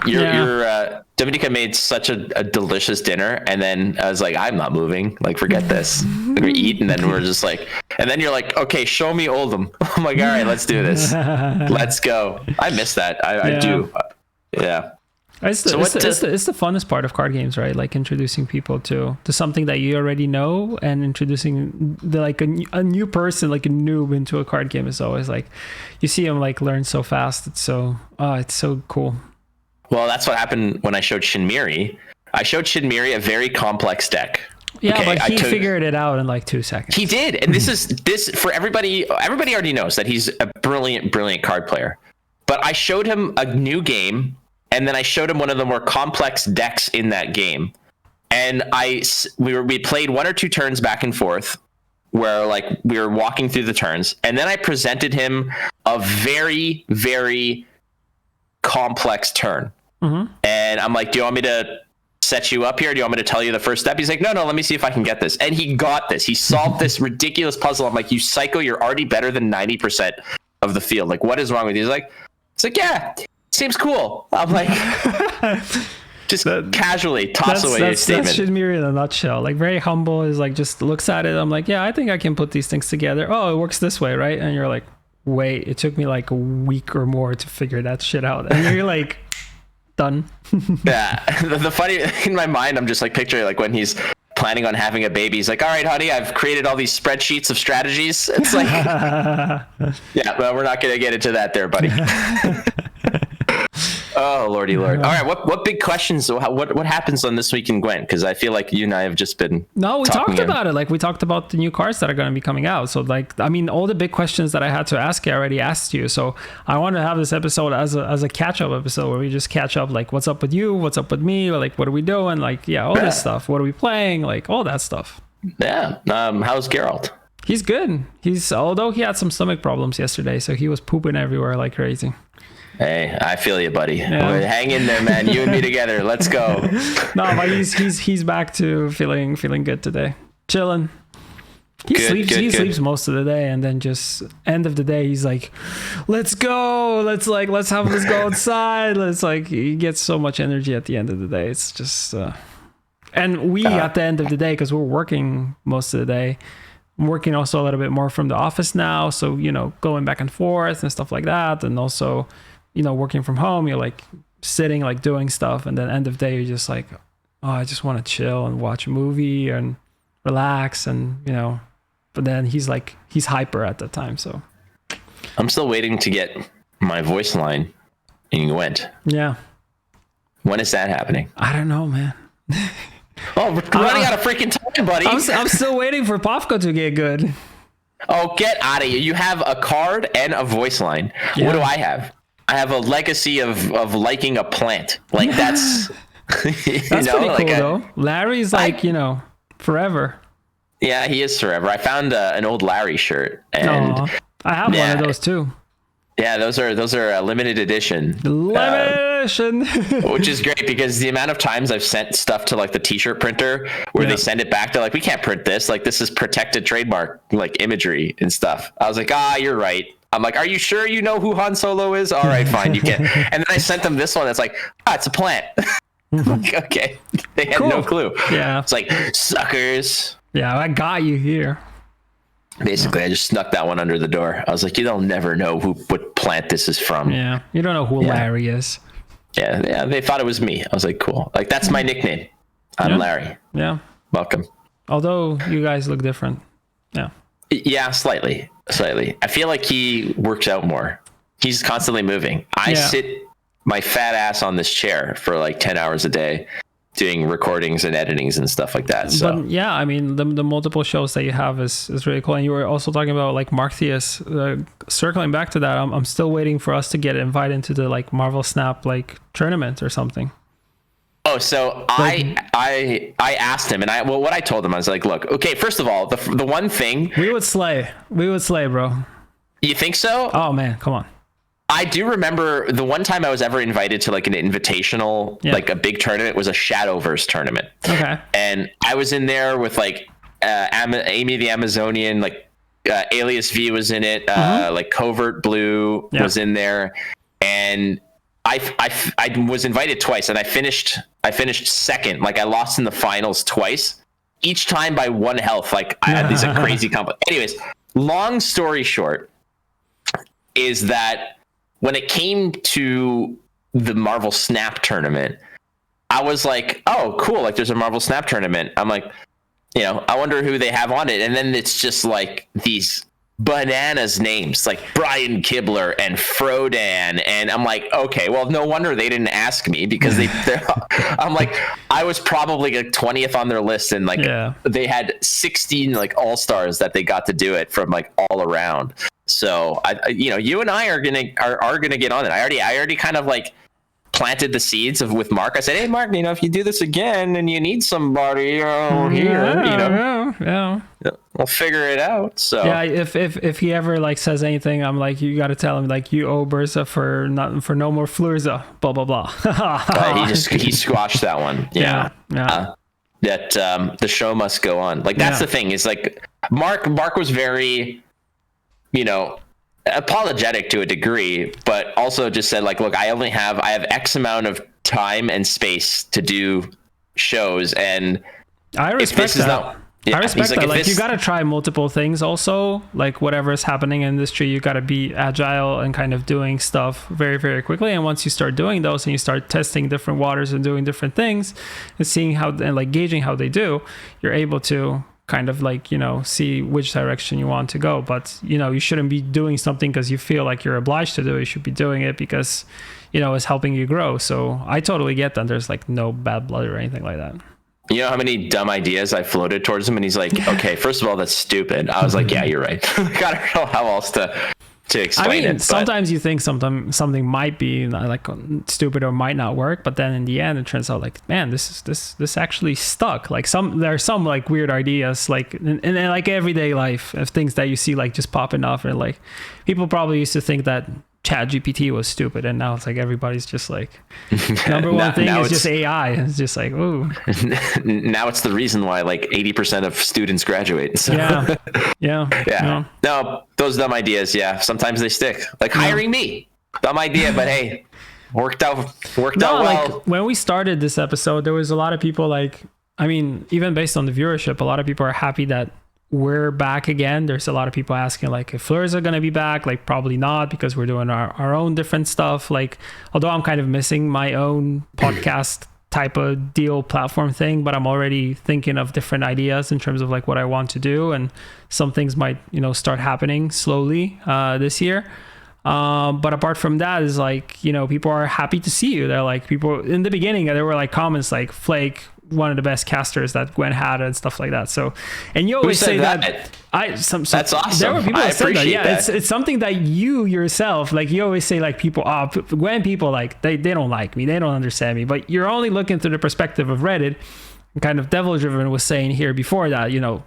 Dominica made such a delicious dinner, and then I was like, I'm not moving. Like, forget this. We eat, and then we're just like, and then you're like, okay, show me Oldham. I'm like, all right, let's do this. Let's go. I miss that. I do. Yeah. It's the funnest part of card games, right? Like introducing people to something that you already know, and introducing a new person, like a noob, into a card game is always like, you see them like learn so fast. It's so cool. Well, that's what happened when I showed Shinmiri. I showed Shinmiri a very complex deck. Yeah, okay, but he figured it out in like 2 seconds. He did, and this for everybody. Everybody already knows that he's a brilliant card player. But I showed him a new game. And then I showed him one of the more complex decks in that game. And we played 1 or 2 turns back and forth where like we were walking through the turns. And then I presented him a very, very complex turn. Mm-hmm. And I'm like, do you want me to set you up here? Do you want me to tell you the first step? He's like, no, let me see if I can get this. And he got this. He solved this ridiculous puzzle. I'm like, you psycho, you're already better than 90% of the field. Like, what is wrong with you? He's like, yeah. Seems cool. I'm like, just casually toss away a statement. That's Shinmiri in a nutshell. Like, very humble. Is like, just looks at it. I'm like, yeah, I think I can put these things together. Oh, it works this way, right? And you're like, wait, it took me like a week or more to figure that shit out. And you're like, done. Yeah. The funny in my mind, I'm just like picturing like when he's planning on having a baby. He's like, all right, honey, I've created all these spreadsheets of strategies. It's like, yeah, well, we're not going to get into that there, buddy. Oh, Lordy Lord. All right, what big questions, what happens on This Week in Gwent? Because I feel like you and I have just been we talked about it. Like, we talked about the new cards that are going to be coming out. So, like, I mean, all the big questions that I had to ask, I already asked you. So I want to have this episode as a catch-up episode where we just catch up, like, what's up with you? What's up with me? Or, like, what are we doing? Like, yeah, all this stuff. What are we playing? Like, all that stuff. Yeah. How's Geralt? He's good. Although he had some stomach problems yesterday, so he was pooping everywhere like crazy. Hey, I feel you, buddy. Yeah. Hang in there, man. You and me together. Let's go. No, but he's back to feeling good today. Chilling. He sleeps most of the day, and then just end of the day, he's like, "Let's go. Let's go outside." He gets so much energy at the end of the day. It's just, and at the end of the day, because we're working most of the day. I'm working also a little bit more from the office now, so going back and forth and stuff like that, and also. Working from home, you're like sitting, like doing stuff, and then end of day, you're just like, oh, I just want to chill and watch a movie and relax, and but then he's hyper at that time. So I'm still waiting to get my voice line in Gwent. Yeah. When is that happening? I don't know, man. Oh, we're running out of freaking time, buddy. I'm still waiting for Pofko to get good. Oh, get out of here. You have a card and a voice line. Yeah. What do I have? I have a legacy of liking a plant. Like, that's pretty cool, though. Larry's forever. Yeah, he is forever. I found an old Larry shirt, and I have one of those too. Yeah, those are a limited edition. Which is great, because the amount of times I've sent stuff to like the t-shirt printer where they send it back, they're like, we can't print this. Like, this is protected trademark, like imagery and stuff. I was like, you're right. I'm like, are you sure you know who Han Solo is? All right, fine, you can. And then I sent them this one. It's like, it's a plant. Like, okay, they had no clue. Yeah, it's like, suckers. Yeah, I got you here. Basically, I just snuck that one under the door. I was like, they'll never know what plant this is from. Yeah, you don't know who Larry is. Yeah, they thought it was me. I was like, cool. Like, that's my nickname. I'm Larry. Yeah. Welcome. Although you guys look different. Yeah. Yeah, slightly. I feel like he works out more. He's constantly moving. I sit my fat ass on this chair for like 10 hours a day doing recordings and editings and stuff like that. So but yeah, I mean, the multiple shows that you have is really cool. And you were also talking about like Martheus. Circling back to that, I'm still waiting for us to get invited into the like Marvel Snap like tournament or something. Oh, so I asked him, and what I told him, I was like, look, okay, first of all, the one thing we would slay, bro. You think so? Oh man, come on. I do remember the one time I was ever invited to like an invitational, like a big tournament, was a Shadowverse tournament. Okay. And I was in there with like Amy the Amazonian, like Alias V was in it, like Covert Blue was in there, and I was invited twice, and I finished second. Like, I lost in the finals twice, each time by 1 health. Like, I had these crazy combo. Anyways, long story short is that when it came to the Marvel Snap tournament, I was like, oh, cool. Like, there's a Marvel Snap tournament. I'm like, I wonder who they have on it. And then it's just like these bananas names, like Brian Kibler and Frodan, and I'm like, okay, well, no wonder they didn't ask me, because I'm like, I was probably like 20th on their list, and like they had 16 like all-stars that they got to do it from like all around. So you and I are gonna get on it. I already kind of like planted the seeds with Mark. I said, hey Mark, if you do this again and you need somebody here, we'll figure it out. So yeah, if he ever like says anything, I'm like, you got to tell him like, you owe Bursa for no more Flurza, blah blah blah. He squashed that one. That the show must go on. Like, that's the thing, is like Mark was very apologetic to a degree, but also just said like, look, I have X amount of time and space to do shows, and I respect that. I respect that. Like, you got to try multiple things also. Like, whatever is happening in the industry, you got to be agile and kind of doing stuff very, very quickly. And once you start doing those and you start testing different waters and doing different things and seeing how, and like gauging how they do, you're able to kind of like, you know, see which direction you want to go. But, you know, you shouldn't be doing something because you feel like you're obliged to do it. You should be doing it because, you know, it's helping you grow. So I totally get that. There's like no bad blood or anything like that. You know how many dumb ideas I floated towards him, and he's like, okay, first of all, that's stupid. I was like, yeah, you're right. I don't know how else to explain it. Sometimes you think something might be like stupid or might not work, but then in the end it turns out like, man, this actually stuck. Like there are some like weird ideas like in like everyday life of things that you see like just popping off, and like people probably used to think that ChatGPT was stupid, and now it's like everybody's just like number one thing is just AI. It's just like, ooh. Now it's the reason why like 80% of students graduate. So. Yeah. No, those dumb ideas. Yeah, sometimes they stick. Like hiring me, dumb idea, but hey, worked out well. Like when we started this episode, there was a lot of people like, I mean, even based on the viewership, a lot of people are happy that we're back again. There's a lot of people asking like if Fleurs are going to be back. Like probably not, because we're doing our own different stuff. Like, although I'm kind of missing my own podcast type of deal platform thing, but I'm already thinking of different ideas in terms of like what I want to do, and some things might, you know, start happening slowly this year. But apart from that, is like, you know, people are happy to see you. They're like, people in the beginning, there were like comments like Flake, one of the best casters that Gwen had and stuff like that. So, and you always say that that's awesome. There were people that said that. Yeah, it's something that you yourself, like you always say like people, Gwen people like they don't like me, they don't understand me, but you're only looking through the perspective of Reddit. Kind of Devil Driven was saying here before that, you know,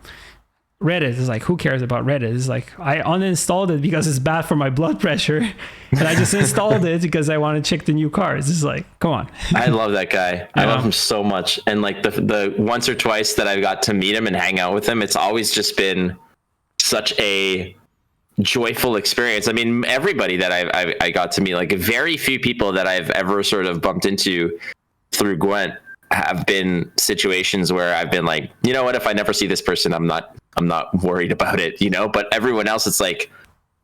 Reddit is like, who cares about Reddit? It's like, I uninstalled it because it's bad for my blood pressure, and I just installed it because I want to check the new cars. It's like, come on. I love that guy. I love him so much. And like the once or twice that I got to meet him and hang out with him, it's always just been such a joyful experience. I mean, everybody that I got to meet, like very few people that I've ever sort of bumped into through Gwent have been situations where I've been like, you know what, if I never see this person, I'm not worried about it, you know. But everyone else, it's like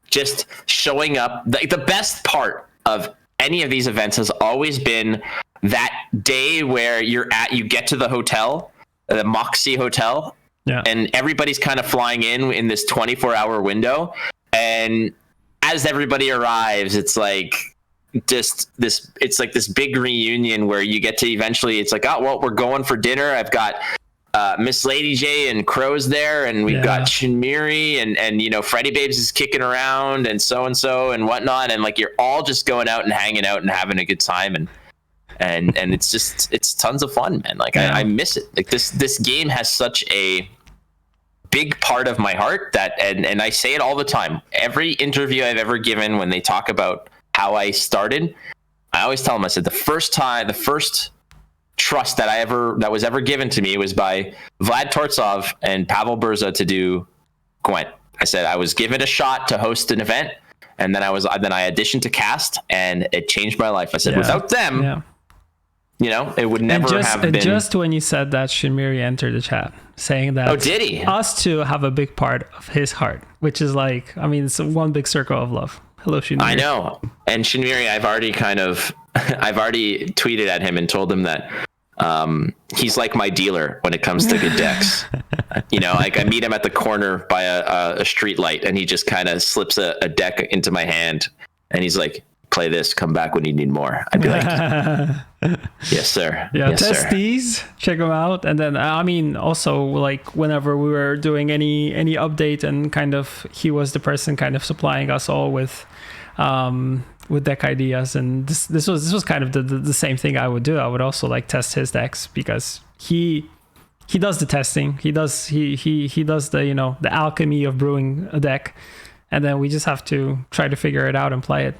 just showing up. Like the best part of any of these events has always been that day where you get to the hotel, the Moxie Hotel, and everybody's kind of flying in this 24-hour window, and as everybody arrives, it's like just this, it's like this big reunion where you get to eventually, it's like, oh well, we're going for dinner. I've got Miss Lady J and Crow's there, and we've got Shinmiri and you know, Freddie Babes is kicking around and so and whatnot, and like you're all just going out and hanging out and having a good time, and it's tons of fun, man. Like I miss it. Like this game has such a big part of my heart that, and I say it all the time. Every interview I've ever given, when they talk about how I started, I always tell them, I said the first trust that was ever given to me was by Vlad Tortsov and Pavel Burza to do Gwent. I said I was given a shot to host an event, and then I auditioned to cast, and it changed my life. I said without them, you know, it would never have been. Just when you said that, Shinmiri entered the chat saying that, oh, did he? Us two have a big part of his heart, which is like, I mean, it's one big circle of love. Hello, Shinmiri. I know. And Shinmiri, I've already tweeted at him and told him that he's like my dealer when it comes to good decks. You know, like I meet him at the corner by a street light, and he just kind of slips a deck into my hand, and he's like, play this, come back when you need more. I'd be like, yes, sir. Yeah, yes, test sir. these, check them out. And then, I mean, also like whenever we were doing any update, and kind of he was the person kind of supplying us all with deck ideas, and this was kind of the same thing I would do. I would also like test his decks, because he does the testing, he does the, you know, the alchemy of brewing a deck, and then we just have to try to figure it out and play it.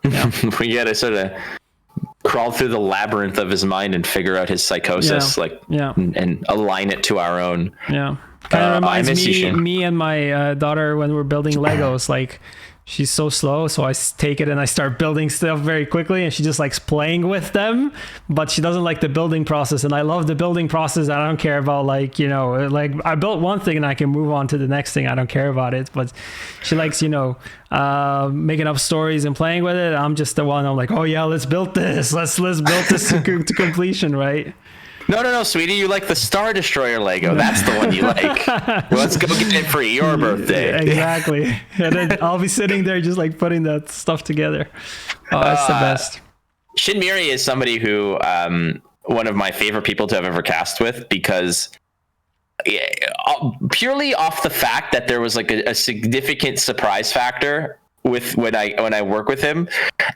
Yeah. We gotta sort of crawl through the labyrinth of his mind and figure out his psychosis, and align it to our own. Yeah, kind of reminds me and my daughter when we're building Legos. Like, she's so slow, so I take it and I start building stuff very quickly, and she just likes playing with them, but she doesn't like the building process. And I love the building process. I don't care about like, you know, like I built one thing and I can move on to the next thing. I don't care about it, but she likes, you know, making up stories and playing with it. I'm just the one, I'm like, oh yeah, let's build this. Let's build this to completion, right? No, sweetie, you like the Star Destroyer Lego. That's the one you like. Let's go get it for your birthday. Exactly. And then I'll be sitting there just like putting that stuff together. Oh, it's the best. Shinmiri is somebody who, one of my favorite people to have ever cast with, because purely off the fact that there was like a significant surprise factor with when I work with him,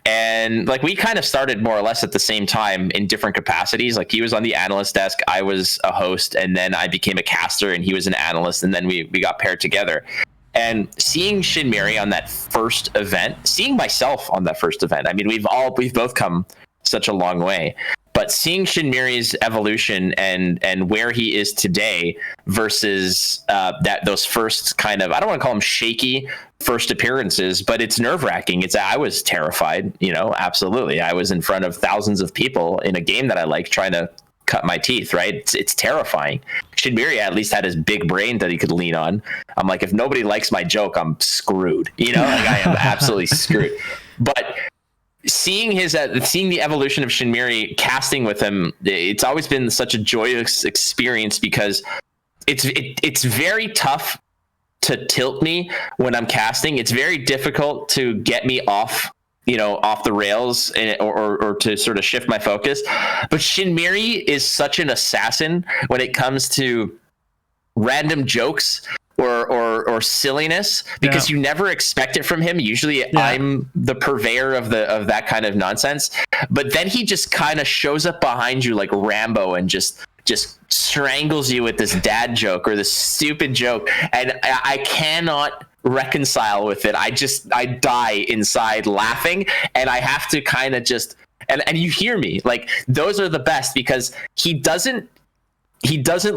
and like we kind of started more or less at the same time in different capacities. Like he was on the analyst desk, I was a host, and then I became a caster and he was an analyst, and then we got paired together. And seeing Shinmiri on that first event, seeing myself on that first event, I mean, we've both come such a long way. But seeing Shinmiri's evolution and where he is today versus those first kind of, I don't want to call them shaky first appearances, but it's nerve-wracking. I was terrified, you know, absolutely. I was in front of thousands of people in a game that I like, trying to cut my teeth, right? It's terrifying. Shinmiri at least had his big brain that he could lean on. I'm like, if nobody likes my joke, I'm screwed, you know, like I am absolutely screwed. But seeing the evolution of Shinmiri, casting with him, it's always been such a joyous experience, because it's very tough to tilt me when I'm casting. It's very difficult to get me off the rails, or to sort of shift my focus. But Shinmiri is such an assassin when it comes to random jokes or silliness, because you never expect it from him. Usually I'm the purveyor of that kind of nonsense, but then he just kind of shows up behind you like Rambo and just strangles you with this dad joke or this stupid joke, and I cannot reconcile with it. I die inside laughing, and I have to kind of just and you hear me, like, those are the best, because he doesn't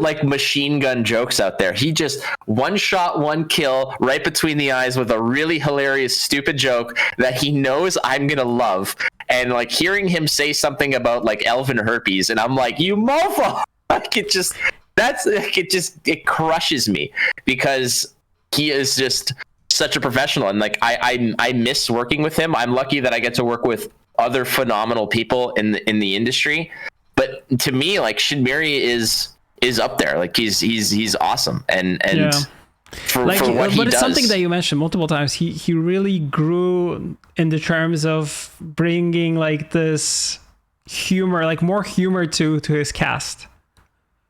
like machine gun jokes out there. He just one shot, one kill right between the eyes with a really hilarious, stupid joke that he knows I'm going to love. And like hearing him say something about like elven herpes, and I'm like, you mofo! Like it crushes me, because he is just such a professional. And like, I miss working with him. I'm lucky that I get to work with other phenomenal people in the industry. But to me, like, Shinmiri is up there. Like he's awesome, and for what he does. But it's something that you mentioned multiple times. He really grew in the terms of bringing like this humor, like more humor to his cast.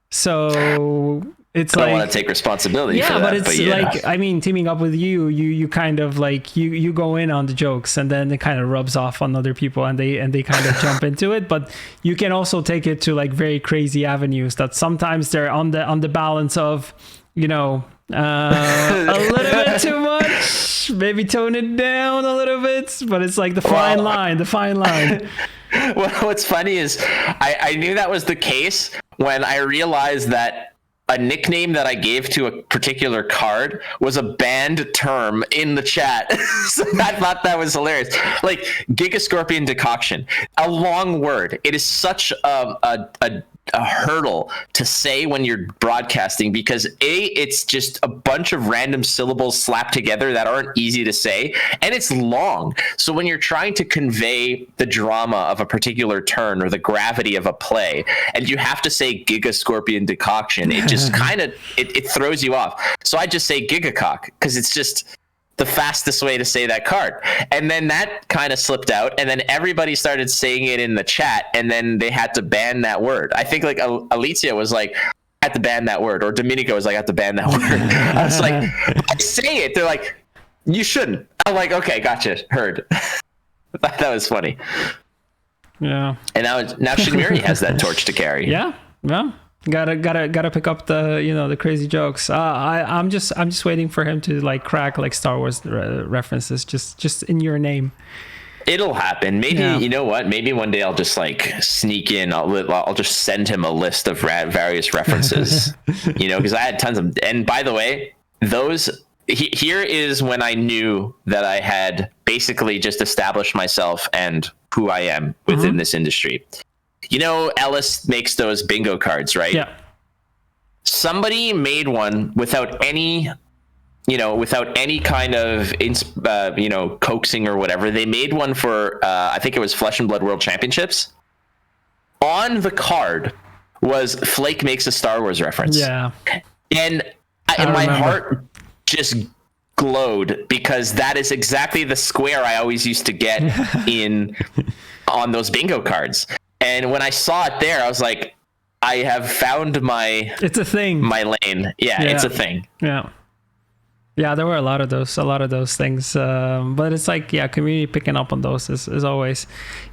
So it's I like, don't want to take responsibility for that. But it's like, I mean, teaming up with you kind of like you go in on the jokes, and then it kind of rubs off on other people, and they kind of jump into it. But you can also take it to like very crazy avenues that sometimes they're on the balance of, you know, a little bit too much, maybe tone it down a little bit, but it's like the fine line. Well, what's funny is I knew that was the case when I realized that a nickname that I gave to a particular card was a banned term in the chat. So I thought that was hilarious. Like Gigascorpion Decoction, a long word. It is such a hurdle to say when you're broadcasting, because it's just a bunch of random syllables slapped together that aren't easy to say, and it's long. So when you're trying to convey the drama of a particular turn or the gravity of a play, and you have to say Gigascorpion Decoction, it just kind of it throws you off. So I just say Gigacock, because it's just the fastest way to say that card. And then that kind of slipped out, and then everybody started saying it in the chat, and then they had to ban that word. I think like Alicia was like, I had to ban that word, or Domenico was like, I have to ban that word. I was like, I say it. They're like, you shouldn't. I'm like, okay, gotcha, heard. That was funny. Yeah. And now Shinmiri has that torch to carry. Yeah. Gotta pick up the crazy jokes. I'm just waiting for him to like crack like Star Wars references just in your name. It'll happen. Maybe, you know what? Maybe one day I'll just like sneak in. I'll just send him a list of various references, because I had tons of. And by the way, those here is when I knew that I had basically just established myself and who I am within this industry. You know, Ellis makes those bingo cards, right? Yeah. Somebody made one without any kind of, coaxing or whatever. They made one for, I think it was Flesh and Blood World Championships. On the card was Flake makes a Star Wars reference. Yeah. And my heart just glowed, because that is exactly the square I always used to get on those bingo cards. And when I saw it there, I was like, I have found it's a thing. My lane. Yeah, it's a thing. Yeah. Yeah, there were a lot of those things. But it's like, community picking up on those is always,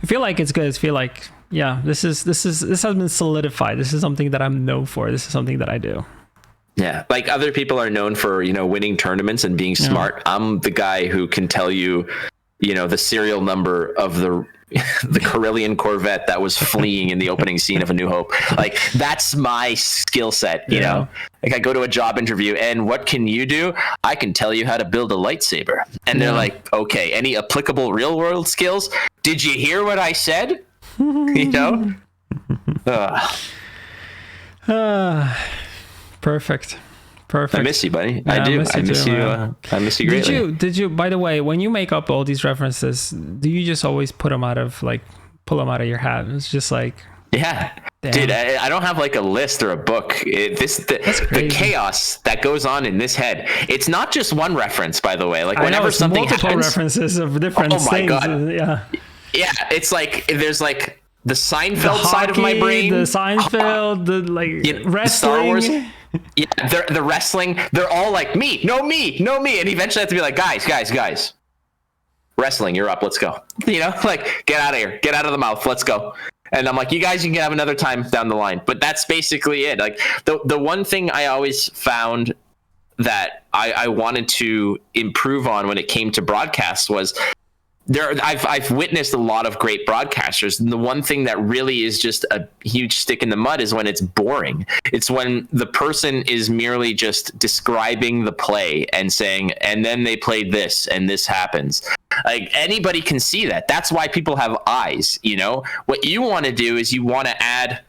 I feel like it's good. I feel like, this has been solidified. This is something that I'm known for. This is something that I do. Yeah, like other people are known for, winning tournaments and being smart. I'm the guy who can tell you, the serial number of the Carillion Corvette that was fleeing in the opening scene of A New Hope. Like, that's my skill set, you know? Like, I go to a job interview, and what can you do? I can tell you how to build a lightsaber. And they're like, okay, any applicable real world skills? Did you hear what I said? Perfect. I miss you, buddy. I do. I miss you. I miss you greatly. Did you? By the way, when you make up all these references, do you just always pull them out of your hat? It's just like, damn. Dude, I don't have like a list or a book. The chaos that goes on in this head. It's not just one reference, by the way. Like, whenever something multiple happens, references of different things. Oh my god. Yeah. It's like there's like the Seinfeld side of my brain, the Seinfeld, wrestling, Star Wars. Yeah, the wrestling, they're all like, me, and eventually I have to be like, guys, wrestling, you're up, let's go. Like, get out of here, get out of the mouth, let's go. And I'm like, you guys, you can have another time down the line. But that's basically it. Like, the one thing I always found that I wanted to improve on when it came to broadcast was, I've witnessed a lot of great broadcasters, and the one thing that really is just a huge stick in the mud is when it's boring. It's when the person is merely just describing the play and saying, and then they played this and this happens. Like, anybody can see that. That's why people have eyes. What you want to do is you want to add,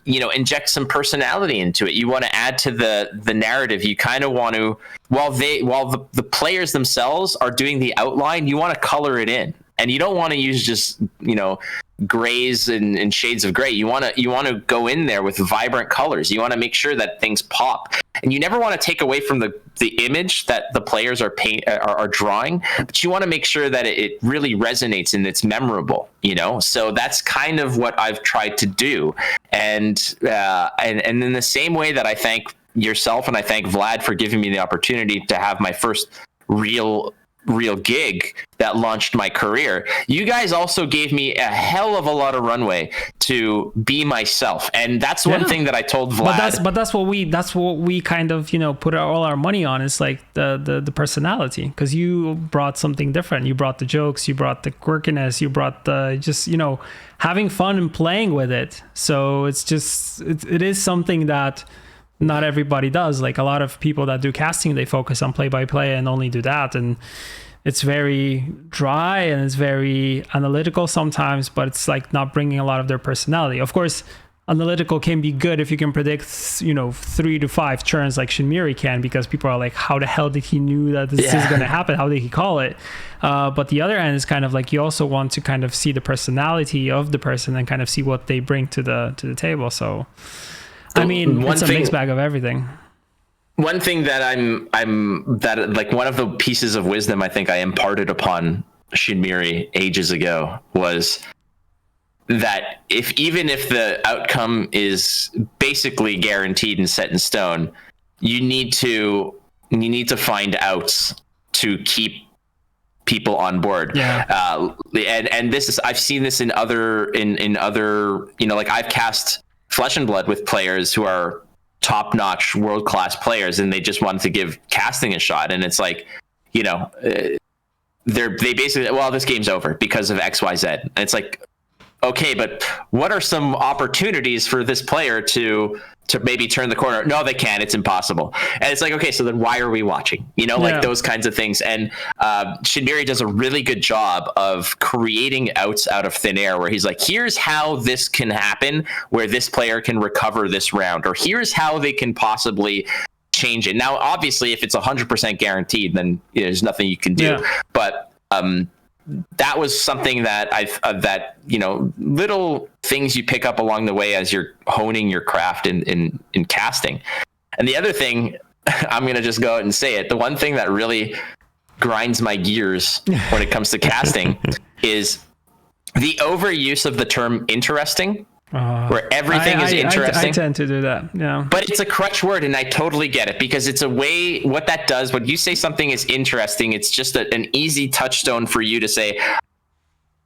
inject some personality into it. You want to add to the narrative. You kind of want to, while the players themselves are doing the outline, you want to color it in, and you don't want to use just grays and shades of gray. You want to go in there with vibrant colors. You want to make sure that things pop, and you never want to take away from the image that the players are drawing, but you want to make sure that it really resonates and it's memorable. So that's kind of what I've tried to do, and in the same way that I thank yourself and I thank Vlad for giving me the opportunity to have my first real gig that launched my career, you guys also gave me a hell of a lot of runway to be myself, and that's one thing that I told Vlad. But that's what we kind of put all our money on, is like the personality, because you brought something different. You brought the jokes, you brought the quirkiness, you brought the just having fun and playing with it. So it's just it is something that not everybody does. Like, a lot of people that do casting, they focus on play-by-play and only do that, and it's very dry and it's very analytical sometimes, but it's like not bringing a lot of their personality. Of course, analytical can be good if you can predict 3 to 5 turns like Shinmiri can, because people are like, how the hell did he knew that this is going to happen? How did he call it? But the other end is kind of like, you also want to kind of see the personality of the person and kind of see what they bring to the table. So I mean, it's a mixed bag of everything. One thing that that like one of the pieces of wisdom I think I imparted upon Shinmiri ages ago was that even if the outcome is basically guaranteed and set in stone, you need to find outs to keep people on board. And this is, I've seen this in other like, I've cast Flesh and Blood with players who are top-notch world-class players, and they just wanted to give casting a shot, and it's like, they basically, well, this game's over because of XYZ. And it's like, okay, but what are some opportunities for this player to to maybe turn the corner. No, they can't. It's impossible. And it's like, okay, so then why are we watching? You know, like those kinds of things. And Shinmiri does a really good job of creating outs out of thin air, where he's like, here's how this can happen, where this player can recover this round, or here's how they can possibly change it. Now, obviously, if it's 100% guaranteed, then there's nothing you can do. Yeah. But that was something that that, you know, little things you pick up along the way as you're honing your craft in casting. And the other thing, I'm going to just go out and say it, the one thing that really grinds my gears when it comes to casting is the overuse of the term interesting. Where everything is interesting. I tend to do that, yeah. But it's a crutch word, and I totally get it, because it's a way, what that does, when you say something is interesting, it's just an easy touchstone for you to say,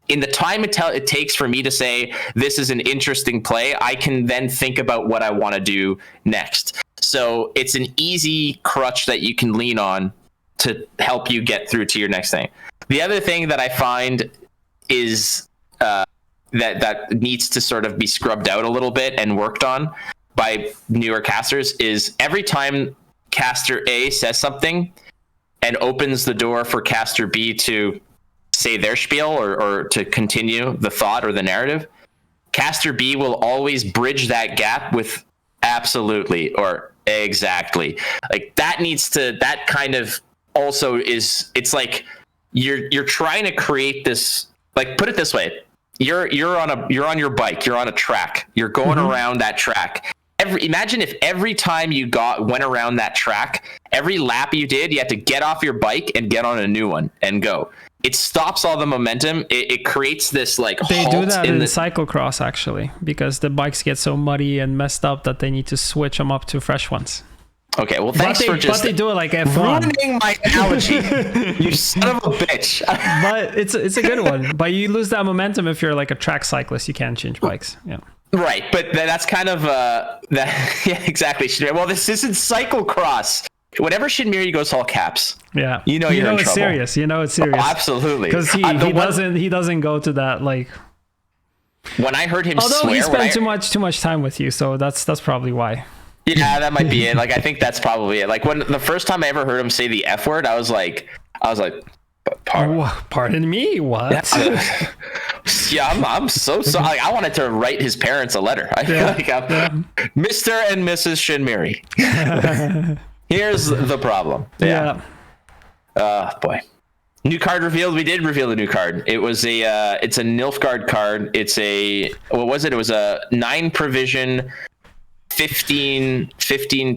in the time it takes for me to say, this is an interesting play, I can then think about what I want to do next. So it's an easy crutch that you can lean on to help you get through to your next thing. The other thing that I find is... that needs to sort of be scrubbed out a little bit and worked on by newer casters is every time caster A says something and opens the door for caster B to say their spiel or to continue the thought or the narrative, caster B will always bridge that gap with absolutely or exactly. Like that kind of also is, it's like you're trying to create this, like, put it this way. You're on your bike, you're on a track, you're going around that track. Imagine if every time you went around that track, every lap you did, you had to get off your bike and get on a new one and go. It stops all the momentum. It creates this like they halt do that in cyclocross, actually, because the bikes get so muddy and messed up that they need to switch them up to fresh ones. Okay, well, thanks for just... But they do it like F1. Ruining my analogy, you son of a bitch. But it's a good one. But you lose that momentum if you're like a track cyclist. You can't change bikes. Yeah. Right, but that's kind of... that. Yeah, exactly. Well, this isn't cyclocross. Whenever Shinmiri goes all caps, yeah, you know you're in trouble. Serious. You know it's serious. Oh, absolutely. Because he doesn't go to that, like... When I heard him Although swear... he spent too much time with you, so that's probably why. Yeah, that might be it. Like, I think that's probably it. Like, when the first time I ever heard him say the F word, I was like, pardon me, what? Yeah, I'm so sorry. Like, I wanted to write his parents a letter. I feel like Mr. and Mrs. Shinmiri. Here's the problem. Yeah. Boy. New card revealed. We did reveal the new card. It was it's a Nilfgaard card. It's what was it? It was a 9 provision, 15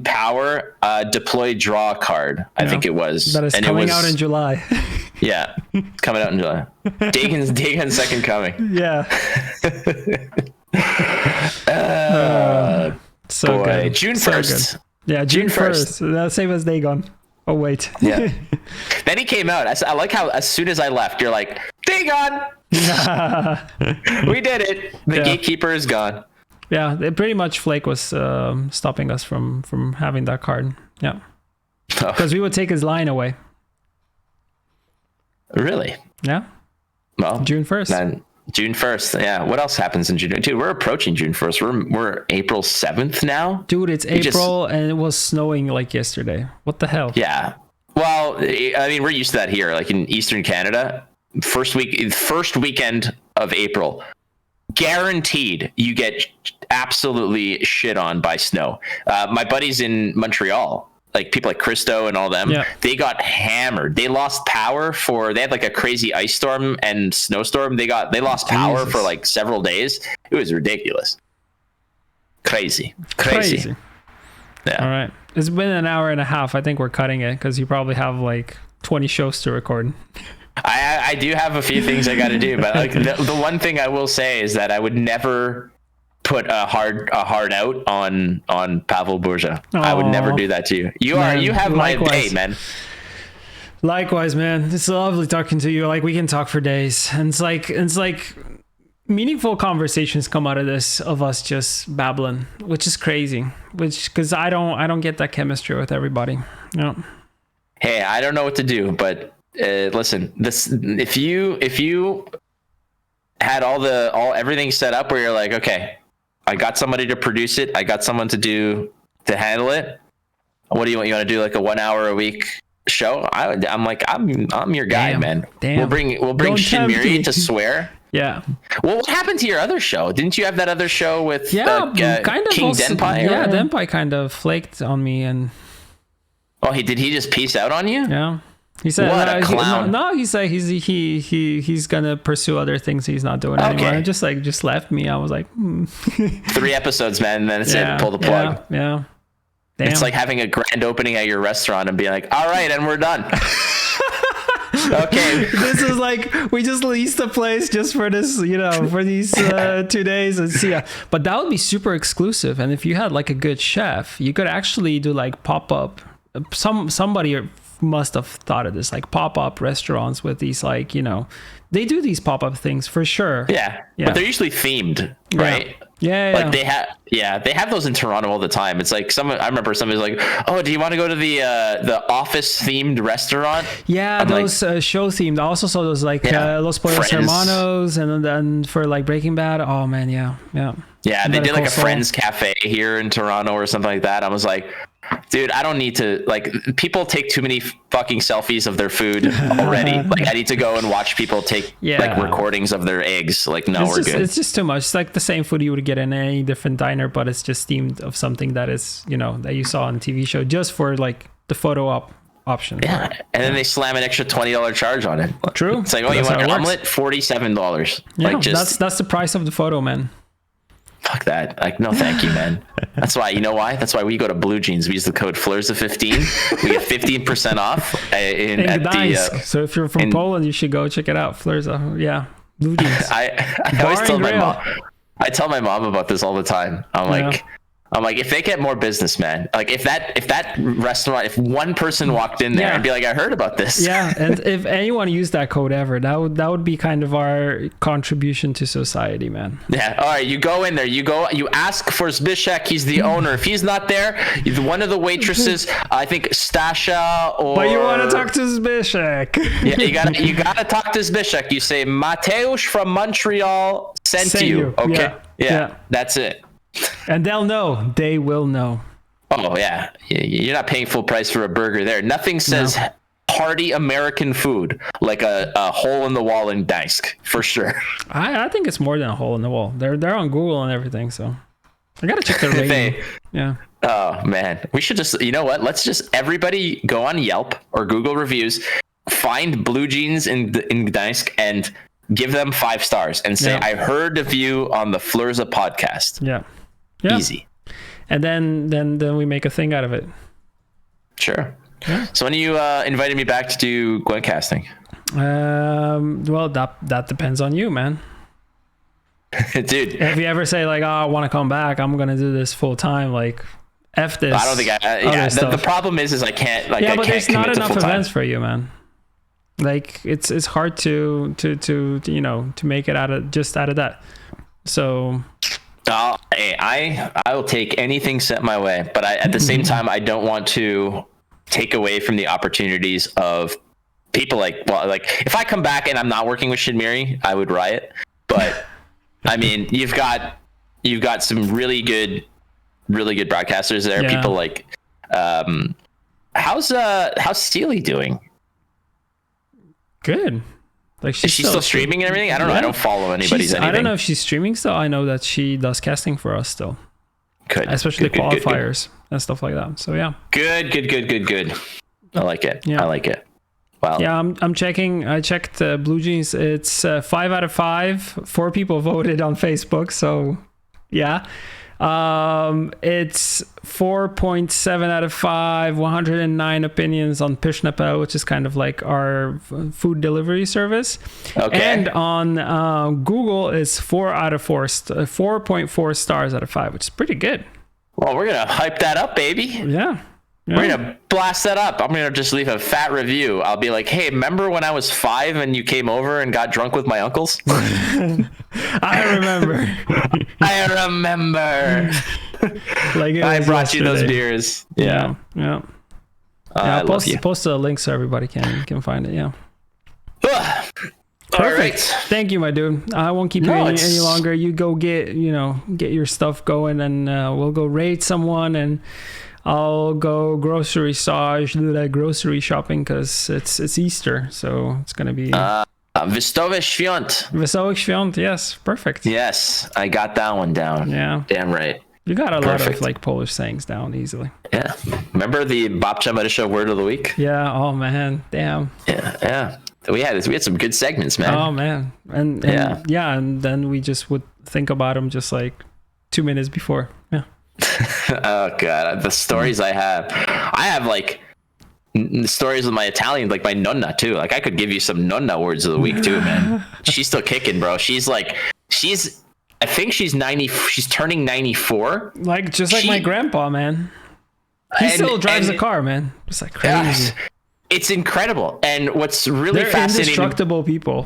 power deploy draw card. I think it was. That is coming out in July. Yeah, coming out in July. Dagon's second coming. Yeah. So boy, good. June 1st. Yeah, June 1st. Same as Dagon. Oh wait. Yeah. Then he came out. I like how as soon as I left, you're like, Dagon. We did it. The gatekeeper is gone. Yeah, pretty much Flake was stopping us from having that card. Yeah, because we would take his line away. Really? Yeah. Well, June 1st. Then June 1st. Yeah. What else happens in June? Dude, we're approaching June 1st. We're April 7th now. Dude, it's April and it was snowing like yesterday. What the hell? Yeah. Well, I mean, we're used to that here, like in Eastern Canada. First weekend of April. Guaranteed you get absolutely shit on by snow. My buddies in Montreal, like people like Christo and all them, they got hammered. They lost power they had like a crazy ice storm and snowstorm. They lost power for like several days. It was ridiculous. Crazy. Yeah. All right. It's been an hour and a half. I think we're cutting it because you probably have like 20 shows to record. I do have a few things I got to do, but like the one thing I will say is that I would never put a hard out on Pavel Burza. I would never do that to you. You have my day, man. Likewise, man. It's lovely talking to you. Like, we can talk for days. And it's like meaningful conversations come out of this, of us just babbling, which is crazy. Because I don't get that chemistry with everybody. Yeah. Hey, I don't know what to do, but listen, if you had everything set up where you're like, okay, I got somebody to produce it. I got someone to handle it. What do you want? You want to do like a 1 hour a week show? I'm like, I'm your guy, man. Damn. We'll bring Shinmiri to swear. Yeah. Well, what happened to your other show? Didn't you have that other show with kind of King also, Denpai? Yeah, Denpai kind of flaked on me, and did he just peace out on you? Yeah. He said, "What a clown!" No, he said he's gonna pursue other things he's not doing anymore. And just left me. I was like, 3 episodes, man, and then it's it. Pull the plug. Yeah. Damn. It's like having a grand opening at your restaurant and being like, all right, and we're done. Okay. This is like, we just leased a place just for this, for these 2 days and see. But that would be super exclusive. And if you had like a good chef, you could actually do like pop-up. Somebody must have thought of this, like pop-up restaurants with these, like, they do these pop-up things for sure. Yeah. But they're usually themed, right? Yeah. Like they have those in Toronto all the time. It's like I remember somebody's like, oh, do you want to go to the office themed restaurant? Yeah, those show themed. I also saw those like Los Pollos Hermanos, and then for like Breaking Bad. Oh man, yeah. Yeah, they did like a Friends Cafe here in Toronto or something like that. I was like, dude, I don't need to, like, people take too many fucking selfies of their food already. Like, I need to go and watch people take like recordings of their eggs. Like, no, we're good. It's just too much. It's like the same food you would get in any different diner, but it's just themed of something that is, that you saw on a TV show, just for like the photo op option. Yeah, and then they slam an extra $20 charge on it. True. It's like, oh, you want an omelet? $47. Yeah, like, that's the price of the photo, man. Fuck that. Like, no, thank you, man. That's why, That's why we go to Blue Jeans. We use the code FLIRSA15. We get 15% off in Gdańsk. So if you're from Poland, you should go check it out. FLIRSA. Yeah. Blue Jeans. I always tell my mom. I tell my mom about this all the time. I'm like, if they get more business, man, like if that restaurant, if one person walked in there and be like, I heard about this. Yeah. And if anyone used that code ever, that would be kind of our contribution to society, man. Yeah. All right. You go in there, you ask for Zbyszek. He's the owner. If he's not there, one of the waitresses, I think Stasha or. But you want to talk to Zbyszek. Yeah. You gotta talk to Zbyszek. You say, Mateusz from Montreal sent you. Okay. Yeah. That's it. And they'll know. They will know. Oh, yeah. You're not paying full price for a burger there. Nothing says hearty American food like a hole in the wall in Gdańsk, for sure. I think it's more than a hole in the wall. They're on Google and everything, so I gotta check their rating. Yeah. Oh, man. We should just, let's just everybody go on Yelp or Google reviews, find Blue Jeans in Gdańsk, and give them 5 stars and say, I heard of you on the FLIRSA podcast. Yeah. Easy. And then we make a thing out of it. Sure. Yeah. So when you invited me back to do GWENT casting? Well, that depends on you, man. Dude. If you ever say like, oh, I want to come back, I'm going to do this full time, like, F this. I don't think the problem is I can't, like, but there's not enough events time for you, man. Like, it's hard to make it out of that. So I will take anything sent my way, but at the same time, I don't want to take away from the opportunities of people like if I come back and I'm not working with Shinmiri, I would riot. But I mean, you've got some really good broadcasters there. Yeah. People like how's Steely doing? Good. Like, is she still streaming and everything? I don't know. I don't follow anybody's anything. I don't know if she's streaming still. I know that she does casting for us still. Good. Especially the qualifiers and stuff like that. So yeah. Good. I like it. Yeah. I like it. Wow. Yeah, I'm checking. I checked Blue Jeans. It's 5 out of 5. 4 people voted on Facebook. So yeah. It's 4.7 out of 5, 109 opinions on Pishnapel, which is kind of like our food delivery service. Okay. And on Google, it's 4.4 stars out of 5, which is pretty good. Well, we're going to hype that up, baby. Yeah. We're going to blast that up. I'm going to just leave a fat review. I'll be like, hey, remember when I was 5 and you came over and got drunk with my uncles? I remember. Like, I brought you those beers. Yeah. Post the link so everybody can find it. Yeah. Perfect. Right. Thank you, my dude. I won't keep you any longer. You go get your stuff going, and we'll go raid someone, and I'll go grocery do that grocery shopping because it's Easter, so it's gonna be Wesołe Świąt. Wesołych Świąt. Yes, perfect. Yes, I got that one down. Yeah, damn right. You got a lot of like Polish sayings down easily. Yeah. Remember the Babcia Marysia word of the week? Yeah. Oh man. Damn. Yeah. We had some good segments, man. Oh man. And and then we just would think about them just like 2 minutes before. Yeah. Oh god, the stories I have like stories with my Italian, like my nonna too. Like I could give you some nonna words of the week too, man. She's still kicking, bro. I think she's 90. She's turning 94. Like just like my grandpa, man. He still drives a car, man. It's like crazy. It's incredible. And what's really fascinating, indestructible people.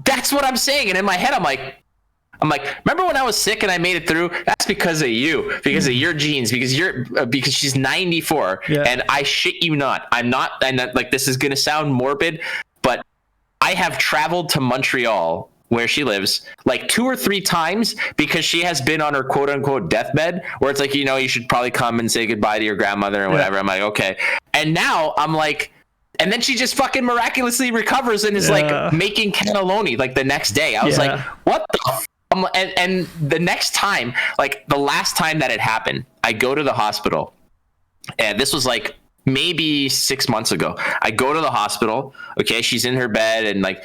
That's what I'm saying. And in my head, I'm like, remember when I was sick and I made it through? That's because of you, because of your genes, because she's 94. Yeah. And I shit you not, I'm not, and like this is gonna sound morbid, but I have traveled to Montreal, where she lives, like 2 or 3 times because she has been on her quote unquote deathbed, where it's like, you should probably come and say goodbye to your grandmother and whatever. I'm like, okay. And now I'm like, and then she just fucking miraculously recovers and is like making cannelloni like the next day. I was like, what the and the next time, like the last time that it happened, I go to the hospital, and this was like maybe 6 months ago. I go to the hospital. Okay. She's in her bed and like,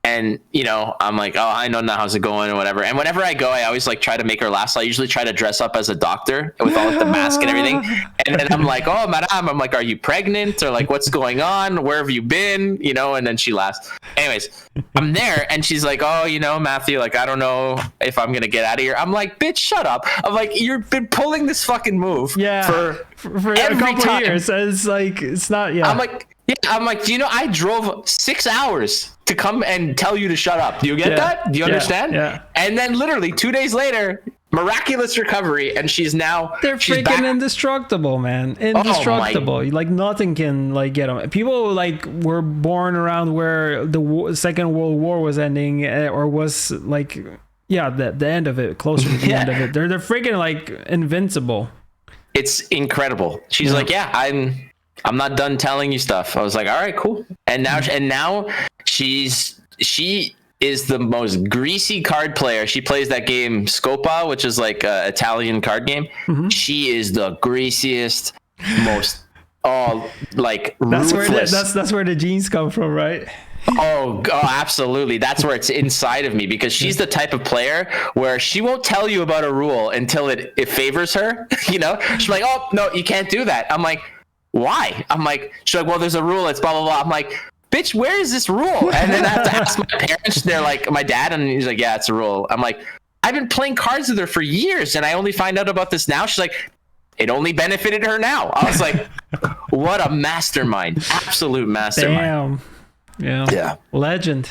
and I'm like, oh, I know now, how's it going or whatever. And whenever I go, I always like try to make her laugh. So I usually try to dress up as a doctor with all like, the mask and everything. And then I'm like, oh, madame, I'm like, are you pregnant or like, what's going on? Where have you been? And then she laughs. Anyways, I'm there and she's like, oh, Matthew, like, I don't know if I'm going to get out of here. I'm like, bitch, shut up. I'm like, you've been pulling this fucking move for a couple of years. It's like, it's not, I'm like, I drove 6 hours to come and tell you to shut up. Do you get that? Do you understand? Yeah. And then literally 2 days later, miraculous recovery, and she's freaking back. Indestructible, man. Indestructible. Like nothing can like get them. People like were born around where the Second World War was ending, or was like, the end of it, closer to the end of it. They're freaking like invincible. It's incredible. She's like, I'm not done telling you stuff. I was like, all right, cool. And now she is the most greasy card player. She plays that game Scopa, which is like an Italian card game. Mm-hmm. She is the greasiest, most like ruthless. That's where the genes come from, right? Oh, absolutely. That's where it's inside of me, because she's the type of player where she won't tell you about a rule until it favors her. She's like, oh no, you can't do that. I'm like, why? I'm like, she's like, well, there's a rule. It's blah, blah, blah. I'm like, bitch, where is this rule? And then I have to ask my parents. They're like, my dad, and he's like, yeah, it's a rule. I'm like, I've been playing cards with her for years, and I only find out about this now. She's like, it only benefited her now. I was like, what a mastermind. Absolute mastermind. Damn. Yeah. Legend.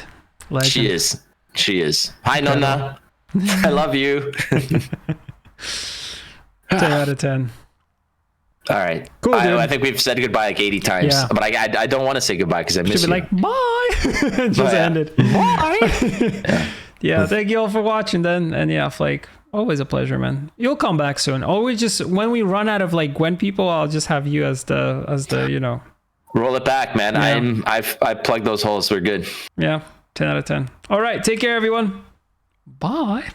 She is. Hi, Nonna. I love you. 10 out of 10. All right. Cool, I think we've said goodbye like 80 times, but I don't want to say goodbye because I miss you. Should be like, bye. Just ended. Bye. Yeah. Thank you all for watching then. And Flake, always a pleasure, man. You'll come back soon. Always just when we run out of like Gwent people, I'll just have you as the roll it back, man. Yeah. I've plugged those holes. We're good. Yeah. 10 out of 10. All right. Take care, everyone. Bye.